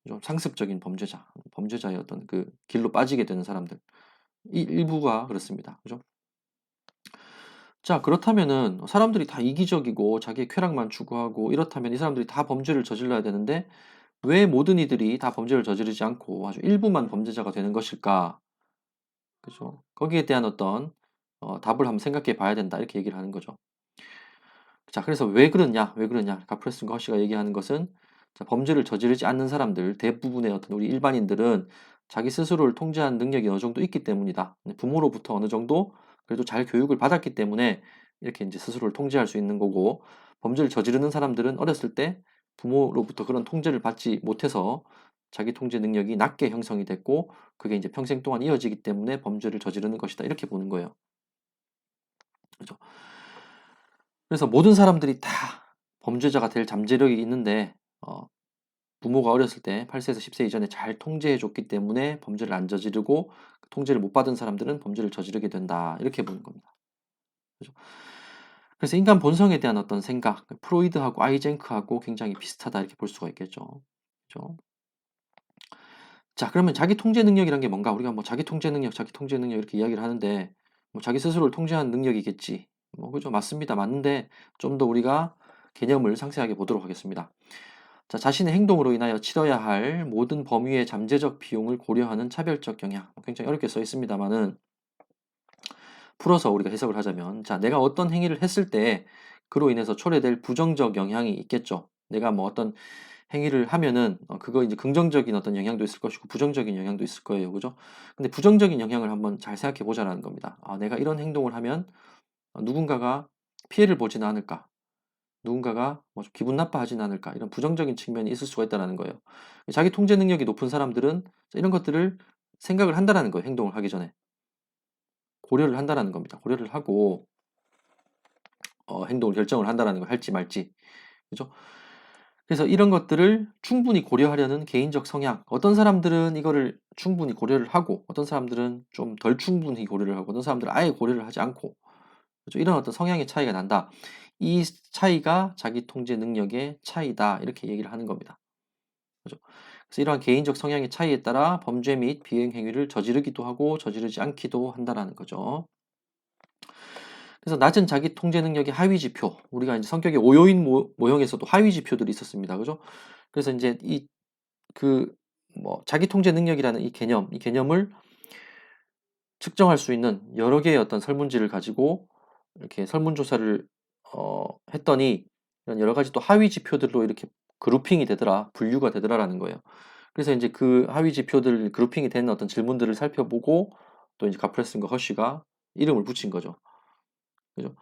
좀 상습적인 범죄자, 범죄자의 어떤 그 길로 빠지게 되는 사람들. 이 일부가 그렇습니다. 그죠? 자 그렇다면은 사람들이 다 이기적이고 자기의 쾌락만 추구하고 이렇다면 이 사람들이 다 범죄를 저질러야 되는데 왜 모든 이들이 다 범죄를 저지르지 않고 아주 일부만 범죄자가 되는 것일까? 그죠? 거기에 대한 어떤 답을 한번 생각해 봐야 된다. 이렇게 얘기를 하는 거죠. 자, 그래서 왜 그러냐? 왜 그러냐? 가프레슨과 허쉬가 얘기하는 것은 자, 범죄를 저지르지 않는 사람들, 대부분의 어떤 우리 일반인들은 자기 스스로를 통제하는 능력이 어느 정도 있기 때문이다. 부모로부터 어느 정도 그래도 잘 교육을 받았기 때문에 이렇게 이제 스스로를 통제할 수 있는 거고, 범죄를 저지르는 사람들은 어렸을 때 부모로부터 그런 통제를 받지 못해서 자기 통제 능력이 낮게 형성이 됐고, 그게 이제 평생 동안 이어지기 때문에 범죄를 저지르는 것이다. 이렇게 보는 거예요. 그죠? 그래서 모든 사람들이 다 범죄자가 될 잠재력이 있는데 부모가 어렸을 때 8세에서 10세 이전에 잘 통제해 줬기 때문에 범죄를 안 저지르고 통제를 못 받은 사람들은 범죄를 저지르게 된다. 이렇게 보는 겁니다. 그죠? 그래서 인간 본성에 대한 어떤 생각, 프로이드하고 아이젠크하고 굉장히 비슷하다 이렇게 볼 수가 있겠죠. 그죠? 자, 그러면 자기 통제 능력이란 게 뭔가? 우리가 뭐 자기 통제 능력, 자기 통제 능력 이렇게 이야기를 하는데 뭐 자기 스스로를 통제하는 능력이겠지. 뭐 그죠? 맞습니다. 맞는데 좀 더 우리가 개념을 상세하게 보도록 하겠습니다. 자, 자신의 행동으로 인하여 치러야 할 모든 범위의 잠재적 비용을 고려하는 차별적 경향. 굉장히 어렵게 써 있습니다만은 풀어서 우리가 해석을 하자면 자, 내가 어떤 행위를 했을 때 그로 인해서 초래될 부정적 영향이 있겠죠. 내가 뭐 어떤 행위를 하면은 그거 이제 긍정적인 어떤 영향도 있을 것이고 부정적인 영향도 있을 거예요. 그죠? 근데 부정적인 영향을 한번 잘 생각해 보자라는 겁니다. 아, 내가 이런 행동을 하면 누군가가 피해를 보지는 않을까? 누군가가 뭐 좀 기분 나빠하진 않을까? 이런 부정적인 측면이 있을 수가 있다는 거예요. 자기 통제 능력이 높은 사람들은 이런 것들을 생각을 한다라는 거예요. 행동을 하기 전에. 고려를 한다라는 겁니다. 고려를 하고 행동을 결정을 한다라는 거 할지 말지. 그죠? 그래서 이런 것들을 충분히 고려하려는 개인적 성향. 어떤 사람들은 이거를 충분히 고려를 하고 어떤 사람들은 좀 덜 충분히 고려를 하고 어떤 사람들은 아예 고려를 하지 않고 그죠? 이런 어떤 성향의 차이가 난다. 이 차이가 자기 통제 능력의 차이다. 이렇게 얘기를 하는 겁니다. 그죠? 그래서 이러한 개인적 성향의 차이에 따라 범죄 및 비행 행위를 저지르기도 하고 저지르지 않기도 한다라는 거죠. 그래서 낮은 자기 통제 능력의 하위 지표. 우리가 이제 성격의 오요인 모형에서도 하위 지표들이 있었습니다. 그죠? 그래서 이제 그 뭐 자기 통제 능력이라는 이 개념을 측정할 수 있는 여러 개의 어떤 설문지를 가지고 이렇게 설문조사를 했더니 이런 여러 가지 또 하위 지표들로 이렇게 그룹핑이 되더라, 분류가 되더라라는 거예요. 그래서 이제 그 하위 지표들 그룹핑이 된 어떤 질문들을 살펴보고 또 이제 가프레슨과 허쉬가 이름을 붙인 거죠. 그죠?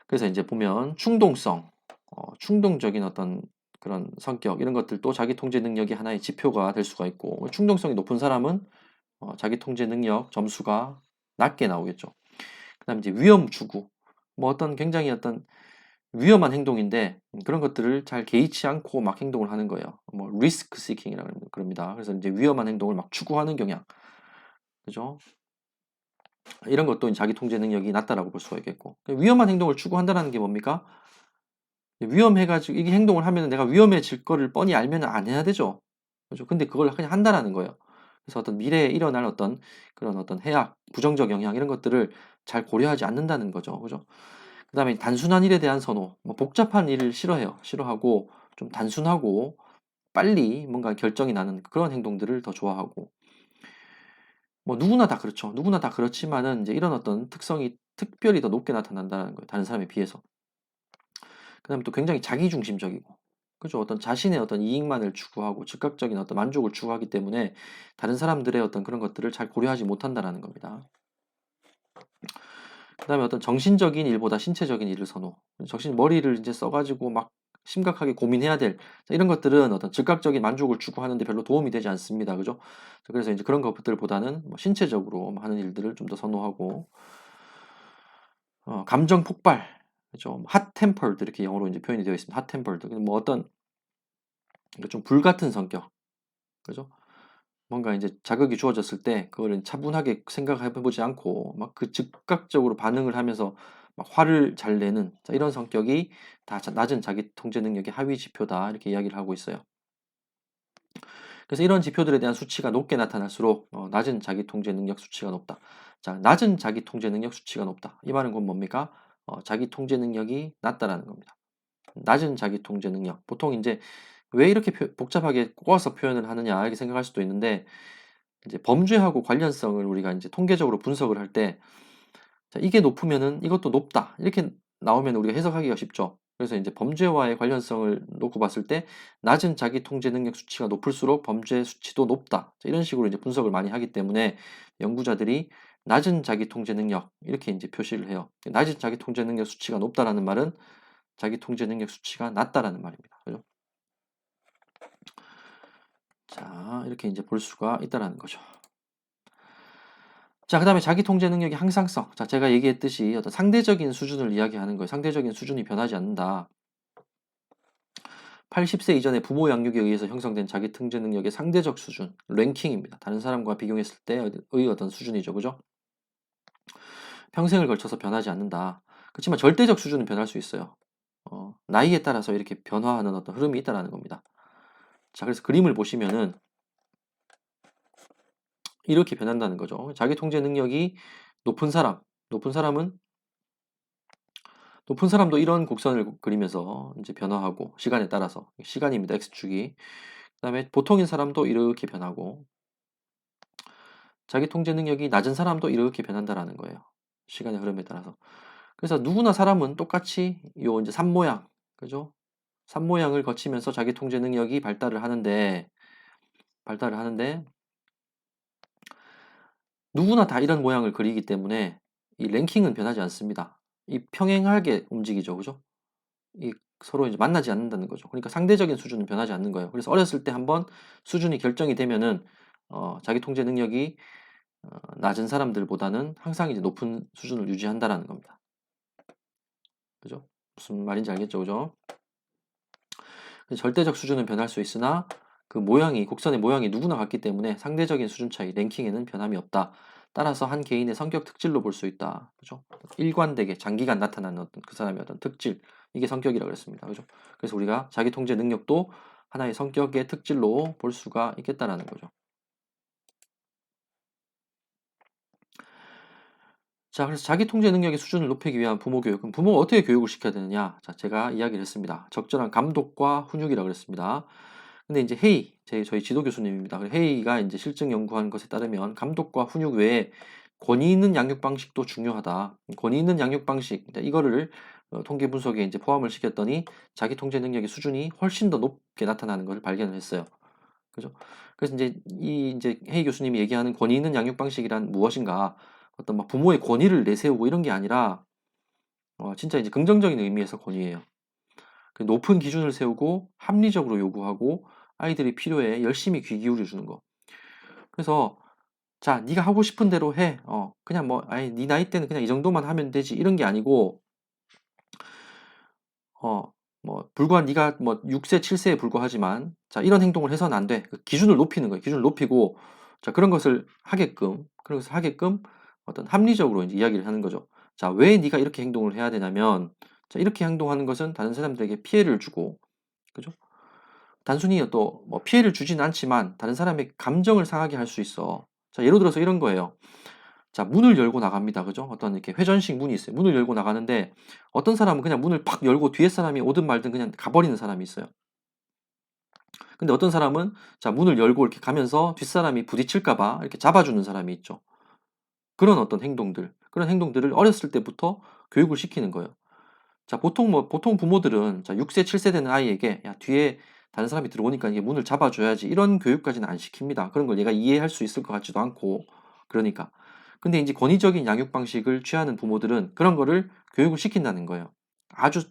그래서 이제 보면 충동성, 충동적인 어떤 그런 성격 이런 것들도 자기 통제 능력이 하나의 지표가 될 수가 있고 충동성이 높은 사람은 자기 통제 능력 점수가 낮게 나오겠죠. 그다음에 이제 위험 추구, 뭐 어떤 굉장히 어떤 위험한 행동인데 그런 것들을 잘 개의치 않고 막 행동을 하는 거예요. 뭐 리스크 시킹이라고 그럽니다. 그래서 이제 위험한 행동을 막 추구하는 경향, 그죠? 이런 것도 자기 통제 능력이 낮다라고 볼 수가 있겠고 위험한 행동을 추구한다는 게 뭡니까? 위험해가지고 이게 행동을 하면 내가 위험해질 거를 뻔히 알면 안 해야 되죠. 그죠? 근데 그걸 그냥 한다라는 거예요. 그래서 어떤 미래에 일어날 어떤 그런 어떤 해악, 부정적 영향 이런 것들을 잘 고려하지 않는다는 거죠. 그죠? 그다음에 단순한 일에 대한 선호, 뭐 복잡한 일을 싫어해요. 싫어하고 좀 단순하고 빨리 뭔가 결정이 나는 그런 행동들을 더 좋아하고 뭐 누구나 다 그렇죠. 누구나 다 그렇지만은 이제 이런 어떤 특성이 특별히 더 높게 나타난다는 거예요. 다른 사람에 비해서. 그다음에 또 굉장히 자기중심적이고 그죠? 어떤 자신의 어떤 이익만을 추구하고 즉각적인 어떤 만족을 추구하기 때문에 다른 사람들의 어떤 그런 것들을 잘 고려하지 못한다라는 겁니다. 그다음에 어떤 정신적인 일보다 신체적인 일을 선호. 머리를 이제 써가지고 막 심각하게 고민해야 될 이런 것들은 어떤 즉각적인 만족을 추구하는데 별로 도움이 되지 않습니다. 그죠? 그래서 이제 그런 것들보다는 뭐 신체적으로 하는 일들을 좀 더 선호하고 감정 폭발, 그죠? hot tempered 이렇게 영어로 이제 표현이 되어 있습니다. hot tempered. 뭐 어떤 그러니까 좀 불같은 성격, 그죠? 뭔가 이제 자극이 주어졌을 때 그거를 차분하게 생각해 보지 않고 막 그 즉각적으로 반응을 하면서 막 화를 잘 내는 이런 성격이 다 낮은 자기 통제 능력의 하위 지표다 이렇게 이야기를 하고 있어요. 그래서 이런 지표들에 대한 수치가 높게 나타날수록 낮은 자기 통제 능력 수치가 높다. 자, 낮은 자기 통제 능력 수치가 높다. 이 말은 곧 뭡니까? 자기 통제 능력이 낮다라는 겁니다. 낮은 자기 통제 능력. 보통 이제 왜 이렇게 복잡하게 꼬아서 표현을 하느냐 이렇게 생각할 수도 있는데 이제 범죄하고 관련성을 우리가 이제 통계적으로 분석을 할 때 자, 이게 높으면은 이것도 높다. 이렇게 나오면 우리가 해석하기가 쉽죠. 그래서 이제 범죄와의 관련성을 놓고 봤을 때 낮은 자기 통제 능력 수치가 높을수록 범죄 수치도 높다. 자, 이런 식으로 이제 분석을 많이 하기 때문에 연구자들이 낮은 자기 통제 능력 이렇게 이제 표시를 해요. 낮은 자기 통제 능력 수치가 높다라는 말은 자기 통제 능력 수치가 낮다라는 말입니다. 그죠? 자, 이렇게 이제 볼 수가 있다라는 거죠. 자, 그 다음에 자기 통제 능력의 항상성. 자, 제가 얘기했듯이 어떤 상대적인 수준을 이야기하는 거예요. 상대적인 수준이 변하지 않는다. 80세 이전의 부모 양육에 의해서 형성된 자기 통제 능력의 상대적 수준, 랭킹입니다. 다른 사람과 비교했을 때의 어떤 수준이죠. 그죠? 평생을 걸쳐서 변하지 않는다. 그렇지만 절대적 수준은 변할 수 있어요. 나이에 따라서 이렇게 변화하는 어떤 흐름이 있다는 겁니다. 자, 그래서 그림을 보시면은 이렇게 변한다는 거죠. 자기 통제 능력이 높은 사람, 높은 사람도 이런 곡선을 그리면서 이제 변화하고 시간에 따라서 시간입니다. X축이. 그다음에 보통인 사람도 이렇게 변하고 자기 통제 능력이 낮은 사람도 이렇게 변한다라는 거예요. 시간의 흐름에 따라서. 그래서 누구나 사람은 똑같이 요 이제 산모양, 그죠? 산모양을 거치면서 자기 통제 능력이 발달을 하는데 누구나 다 이런 모양을 그리기 때문에 이 랭킹은 변하지 않습니다. 이 평행하게 움직이죠. 그죠? 이 서로 이제 만나지 않는다는 거죠. 그러니까 상대적인 수준은 변하지 않는 거예요. 그래서 어렸을 때 한번 수준이 결정이 되면은 자기 통제 능력이 낮은 사람들보다는 항상 이제 높은 수준을 유지한다라는 겁니다. 그죠? 무슨 말인지 알겠죠? 그죠? 절대적 수준은 변할 수 있으나 그 모양이 곡선의 모양이 누구나 같기 때문에 상대적인 수준 차이, 랭킹에는 변함이 없다. 따라서 한 개인의 성격 특질로 볼 수 있다. 그죠? 일관되게 장기간 나타나는 어떤 그 사람의 어떤 특질, 이게 성격이라고 했습니다. 그죠? 그래서 우리가 자기 통제 능력도 하나의 성격의 특질로 볼 수가 있겠다라는 거죠. 자, 그래서 자기 통제 능력의 수준을 높이기 위한 부모 교육. 그럼 부모가 어떻게 교육을 시켜야 되느냐? 자, 제가 이야기를 했습니다. 적절한 감독과 훈육이라고 그랬습니다. 근데 이제 헤이, 저희 지도 교수님입니다. 헤이가 이제 실증 연구한 것에 따르면 감독과 훈육 외에 권위 있는 양육 방식도 중요하다. 권위 있는 양육 방식, 이거를 통계 분석에 이제 포함을 시켰더니 자기 통제 능력의 수준이 훨씬 더 높게 나타나는 것을 발견을 했어요. 그죠? 그래서 이제 헤이 교수님이 얘기하는 권위 있는 양육 방식이란 무엇인가? 어떤 막 부모의 권위를 내세우고 이런 게 아니라 진짜 이제 긍정적인 의미에서 권위예요. 그 높은 기준을 세우고 합리적으로 요구하고 아이들의 필요에 열심히 귀 기울여 주는 거. 그래서 자, 네가 하고 싶은 대로 해. 그냥 뭐 아이 네 나이 때는 그냥 이 정도만 하면 되지. 이런 게 아니고 뭐 불과 네가 뭐 6세, 7세에 불과하지만 자, 이런 행동을 해서는 안 돼. 그 기준을 높이는 거예요. 기준을 높이고 자, 그런 것을 하게끔 어떤 합리적으로 이제 이야기를 하는 거죠. 자, 왜 네가 이렇게 행동을 해야 되냐면 자, 이렇게 행동하는 것은 다른 사람들에게 피해를 주고 그죠? 단순히 또 뭐 피해를 주진 않지만 다른 사람의 감정을 상하게 할 수 있어. 자, 예를 들어서 이런 거예요. 자, 문을 열고 나갑니다. 그죠? 어떤 이렇게 회전식 문이 있어요. 문을 열고 나가는데 어떤 사람은 그냥 문을 팍 열고 뒤에 사람이 오든 말든 그냥 가버리는 사람이 있어요. 근데 어떤 사람은 자, 문을 열고 이렇게 가면서 뒷사람이 부딪힐까봐 이렇게 잡아주는 사람이 있죠. 그런 행동들을 어렸을 때부터 교육을 시키는 거예요. 자, 보통 부모들은 자, 6세, 7세 되는 아이에게 야, 뒤에 다른 사람이 들어오니까 이게 문을 잡아줘야지 이런 교육까지는 안 시킵니다. 그런 걸 얘가 이해할 수 있을 것 같지도 않고 그러니까. 근데 이제 권위적인 양육 방식을 취하는 부모들은 그런 거를 교육을 시킨다는 거예요. 아주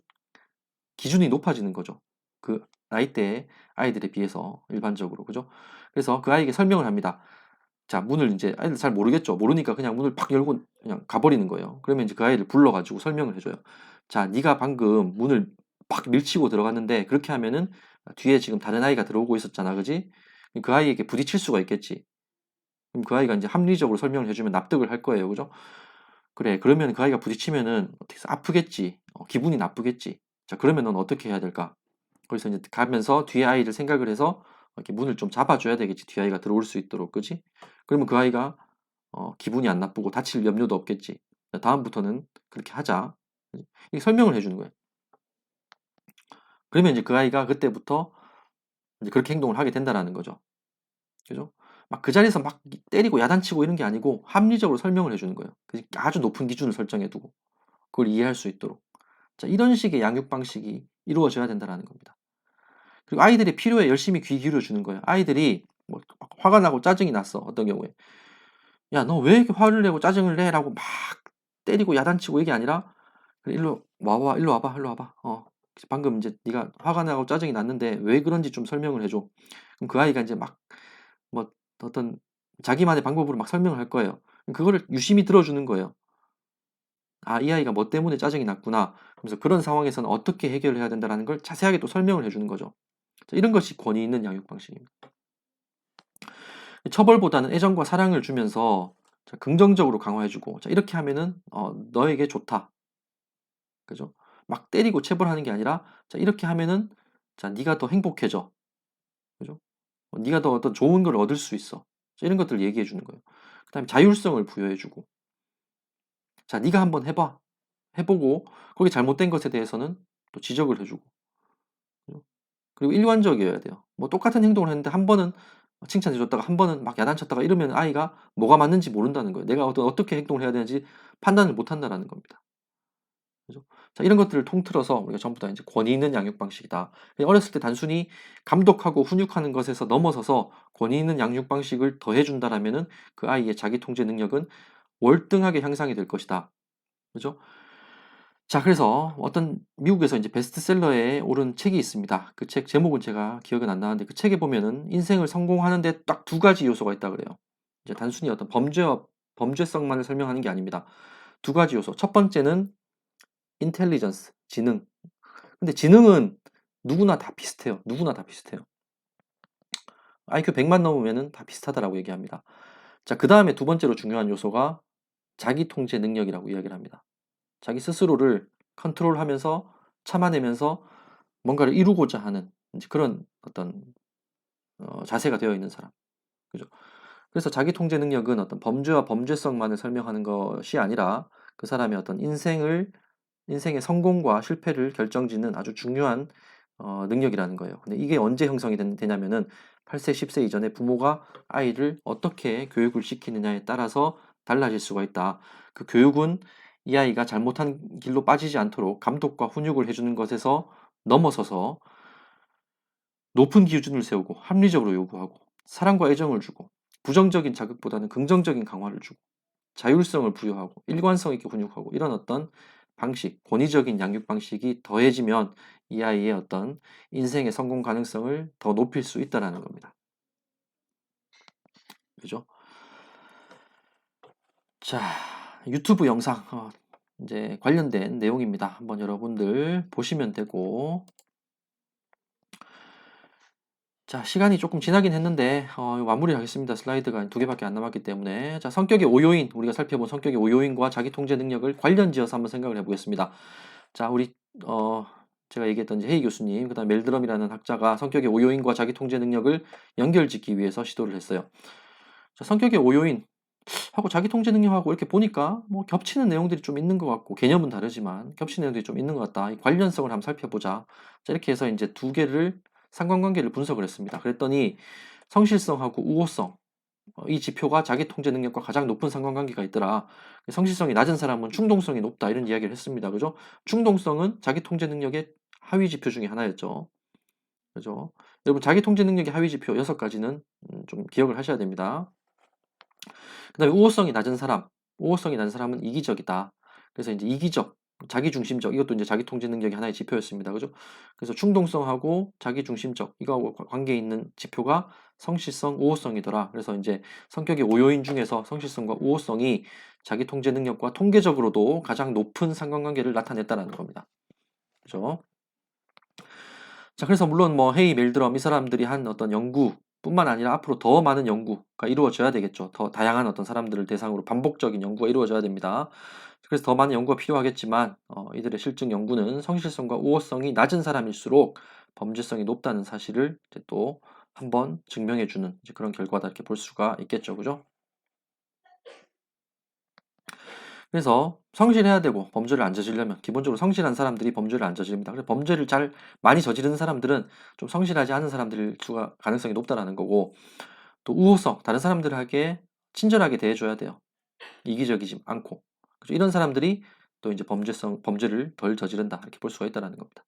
기준이 높아지는 거죠. 그 나이대의 아이들에 비해서 일반적으로 그죠? 그래서 그 아이에게 설명을 합니다. 자, 문을 이제 아이들 잘 모르겠죠. 모르니까 그냥 문을 팍 열고 그냥 가버리는 거예요. 그러면 이제 그 아이를 불러가지고 설명을 해줘요. 자, 네가 방금 문을 팍 밀치고 들어갔는데 그렇게 하면은 뒤에 지금 다른 아이가 들어오고 있었잖아, 그지? 그 아이에게 부딪힐 수가 있겠지. 그럼 그 아이가 이제 합리적으로 설명을 해주면 납득을 할 거예요, 그죠? 그래, 그러면 그 아이가 부딪히면은 어떻게 해서 아프겠지, 기분이 나쁘겠지. 자, 그러면 넌 어떻게 해야 될까? 거기서 이제 가면서 뒤에 아이를 생각을 해서 이렇게 문을 좀 잡아줘야 되겠지. 뒤에 아이가 들어올 수 있도록, 그지? 그러면 그 아이가 기분이 안 나쁘고 다칠 염려도 없겠지. 다음부터는 그렇게 하자. 이렇게 설명을 해주는 거예요. 그러면 이제 그 아이가 그때부터 이제 그렇게 행동을 하게 된다라는 거죠. 그죠? 막 그 자리에서 막 때리고 야단치고 이런 게 아니고 합리적으로 설명을 해주는 거예요. 아주 높은 기준을 설정해 두고 그걸 이해할 수 있도록. 자, 이런 식의 양육 방식이 이루어져야 된다라는 겁니다. 그리고 아이들의 필요에 열심히 귀 기울여 주는 거예요. 아이들이 뭐 화가 나고 짜증이 났어. 어떤 경우에. 야, 너 왜 이렇게 화를 내고 짜증을 내? 라고 막 때리고 야단치고 이게 아니라 그래, 일로 와봐, 일로 와봐, 일로 와봐. 방금 이제 네가 화가 나고 짜증이 났는데 왜 그런지 좀 설명을 해줘. 그럼 그 아이가 이제 막 뭐 어떤 자기만의 방법으로 막 설명을 할 거예요. 그거를 유심히 들어주는 거예요. 아, 이 아이가 뭐 때문에 짜증이 났구나. 그래서 그런 상황에서는 어떻게 해결을 해야 된다라는 걸 자세하게 또 설명을 해주는 거죠. 자, 이런 것이 권위 있는 양육 방식입니다. 처벌보다는 애정과 사랑을 주면서 자, 긍정적으로 강화해주고 자, 이렇게 하면은 너에게 좋다. 그죠? 막 때리고 체벌하는 게 아니라 자, 이렇게 하면은 자, 네가 더 행복해져. 그죠? 네가 더 어떤 좋은 걸 얻을 수 있어. 자, 이런 것들을 얘기해 주는 거예요. 그다음에 자율성을 부여해 주고 자, 네가 한번 해봐. 해보고 거기 잘못된 것에 대해서는 또 지적을 해주고 그죠? 그리고 일관적이어야 돼요. 뭐 똑같은 행동을 했는데 한 번은 칭찬해 줬다가 한 번은 막 야단쳤다가 이러면 아이가 뭐가 맞는지 모른다는 거예요. 내가 어떻게 행동을 해야 되는지 판단을 못 한다는 겁니다. 그죠? 자, 이런 것들을 통틀어서 우리가 전부 다 이제 권위 있는 양육 방식이다. 어렸을 때 단순히 감독하고 훈육하는 것에서 넘어서서 권위 있는 양육 방식을 더해준다라면은 그 아이의 자기 통제 능력은 월등하게 향상이 될 것이다. 그죠? 자, 그래서 어떤 미국에서 이제 베스트셀러에 오른 책이 있습니다. 그 책 제목은 제가 기억은 안 나는데 그 책에 보면은 인생을 성공하는 데 딱 두 가지 요소가 있다 그래요. 이제 단순히 어떤 범죄성만을 설명하는 게 아닙니다. 두 가지 요소. 첫 번째는 인텔리전스, 지능. 근데 지능은 누구나 다 비슷해요. 누구나 다 비슷해요. IQ 100만 넘으면은 다 비슷하다라고 얘기합니다. 자, 그 다음에 두 번째로 중요한 요소가 자기 통제 능력이라고 이야기를 합니다. 자기 스스로를 컨트롤하면서 참아내면서 뭔가를 이루고자 하는 이제 그런 어떤 자세가 되어 있는 사람. 그죠? 그래서 자기 통제 능력은 어떤 범죄와 범죄성만을 설명하는 것이 아니라 그 사람의 어떤 인생의 성공과 실패를 결정짓는 아주 중요한 능력이라는 거예요. 근데 이게 언제 형성이 되냐면은 8세, 10세 이전에 부모가 아이를 어떻게 교육을 시키느냐에 따라서 달라질 수가 있다. 그 교육은 이 아이가 잘못한 길로 빠지지 않도록 감독과 훈육을 해주는 것에서 넘어서서 높은 기준을 세우고 합리적으로 요구하고 사랑과 애정을 주고 부정적인 자극보다는 긍정적인 강화를 주고 자율성을 부여하고 일관성 있게 훈육하고 이런 어떤 방식, 권위적인 양육 방식이 더해지면 이 아이의 어떤 인생의 성공 가능성을 더 높일 수 있다라는 겁니다. 그죠? 자, 유튜브 영상 이제 관련된 내용입니다. 한번 여러분들 보시면 되고 자, 시간이 조금 지나긴 했는데 마무리하겠습니다. 슬라이드가 두 개밖에 안 남았기 때문에 자, 성격의 5요인 우리가 살펴본 성격의 5요인과 자기 통제 능력을 관련지어서 한번 생각을 해보겠습니다. 자, 우리 제가 얘기했던 이제 헤이 교수님, 그다음 멜드럼이라는 학자가 성격의 5요인과 자기 통제 능력을 연결짓기 위해서 시도를 했어요. 자, 성격의 5요인 하고 자기 통제 능력하고 이렇게 보니까 뭐 겹치는 내용들이 좀 있는 것 같고 개념은 다르지만 겹치는 내용들이 좀 있는 것 같다. 이 관련성을 한번 살펴보자. 자, 이렇게 해서 이제 두 개를 상관관계를 분석을 했습니다. 그랬더니 성실성하고 우호성 이 지표가 자기 통제 능력과 가장 높은 상관관계가 있더라. 성실성이 낮은 사람은 충동성이 높다 이런 이야기를 했습니다. 그죠? 충동성은 자기 통제 능력의 하위 지표 중에 하나였죠. 그죠? 여러분 자기 통제 능력의 하위 지표 6가지는 좀 기억을 하셔야 됩니다. 그다음에 우호성이 낮은 사람은 이기적이다. 그래서 이제 이기적, 자기중심적 이것도 이제 자기 통제 능력의 하나의 지표였습니다. 그죠? 그래서 충동성하고 자기중심적 이거하고 관계 있는 지표가 성실성, 우호성이더라. 그래서 이제 성격의 5요인 중에서 성실성과 우호성이 자기 통제 능력과 통계적으로도 가장 높은 상관관계를 나타냈다라는 겁니다. 그죠? 자, 그래서 물론 뭐 헤이 멜드럼 이 사람들이 한 어떤 연구뿐만 아니라 앞으로 더 많은 연구가 이루어져야 되겠죠. 더 다양한 어떤 사람들을 대상으로 반복적인 연구가 이루어져야 됩니다. 그래서 더 많은 연구가 필요하겠지만 이들의 실증 연구는 성실성과 우호성이 낮은 사람일수록 범죄성이 높다는 사실을 이제 또 한번 증명해주는 그런 결과다 이렇게 볼 수가 있겠죠, 그죠? 그래서 성실해야 되고 범죄를 안 저지르려면 기본적으로 성실한 사람들이 범죄를 안 저지릅니다. 그래서 범죄를 잘 많이 저지르는 사람들은 좀 성실하지 않은 사람들 수가 가능성이 높다라는 거고 또 우호성, 다른 사람들에게 친절하게 대해줘야 돼요. 이기적이지 않고. 그죠? 이런 사람들이 또 이제 범죄를 덜 저지른다. 이렇게 볼 수가 있다는 겁니다.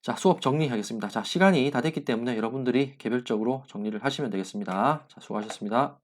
자, 수업 정리하겠습니다. 자, 시간이 다 됐기 때문에 여러분들이 개별적으로 정리를 하시면 되겠습니다. 자, 수고하셨습니다.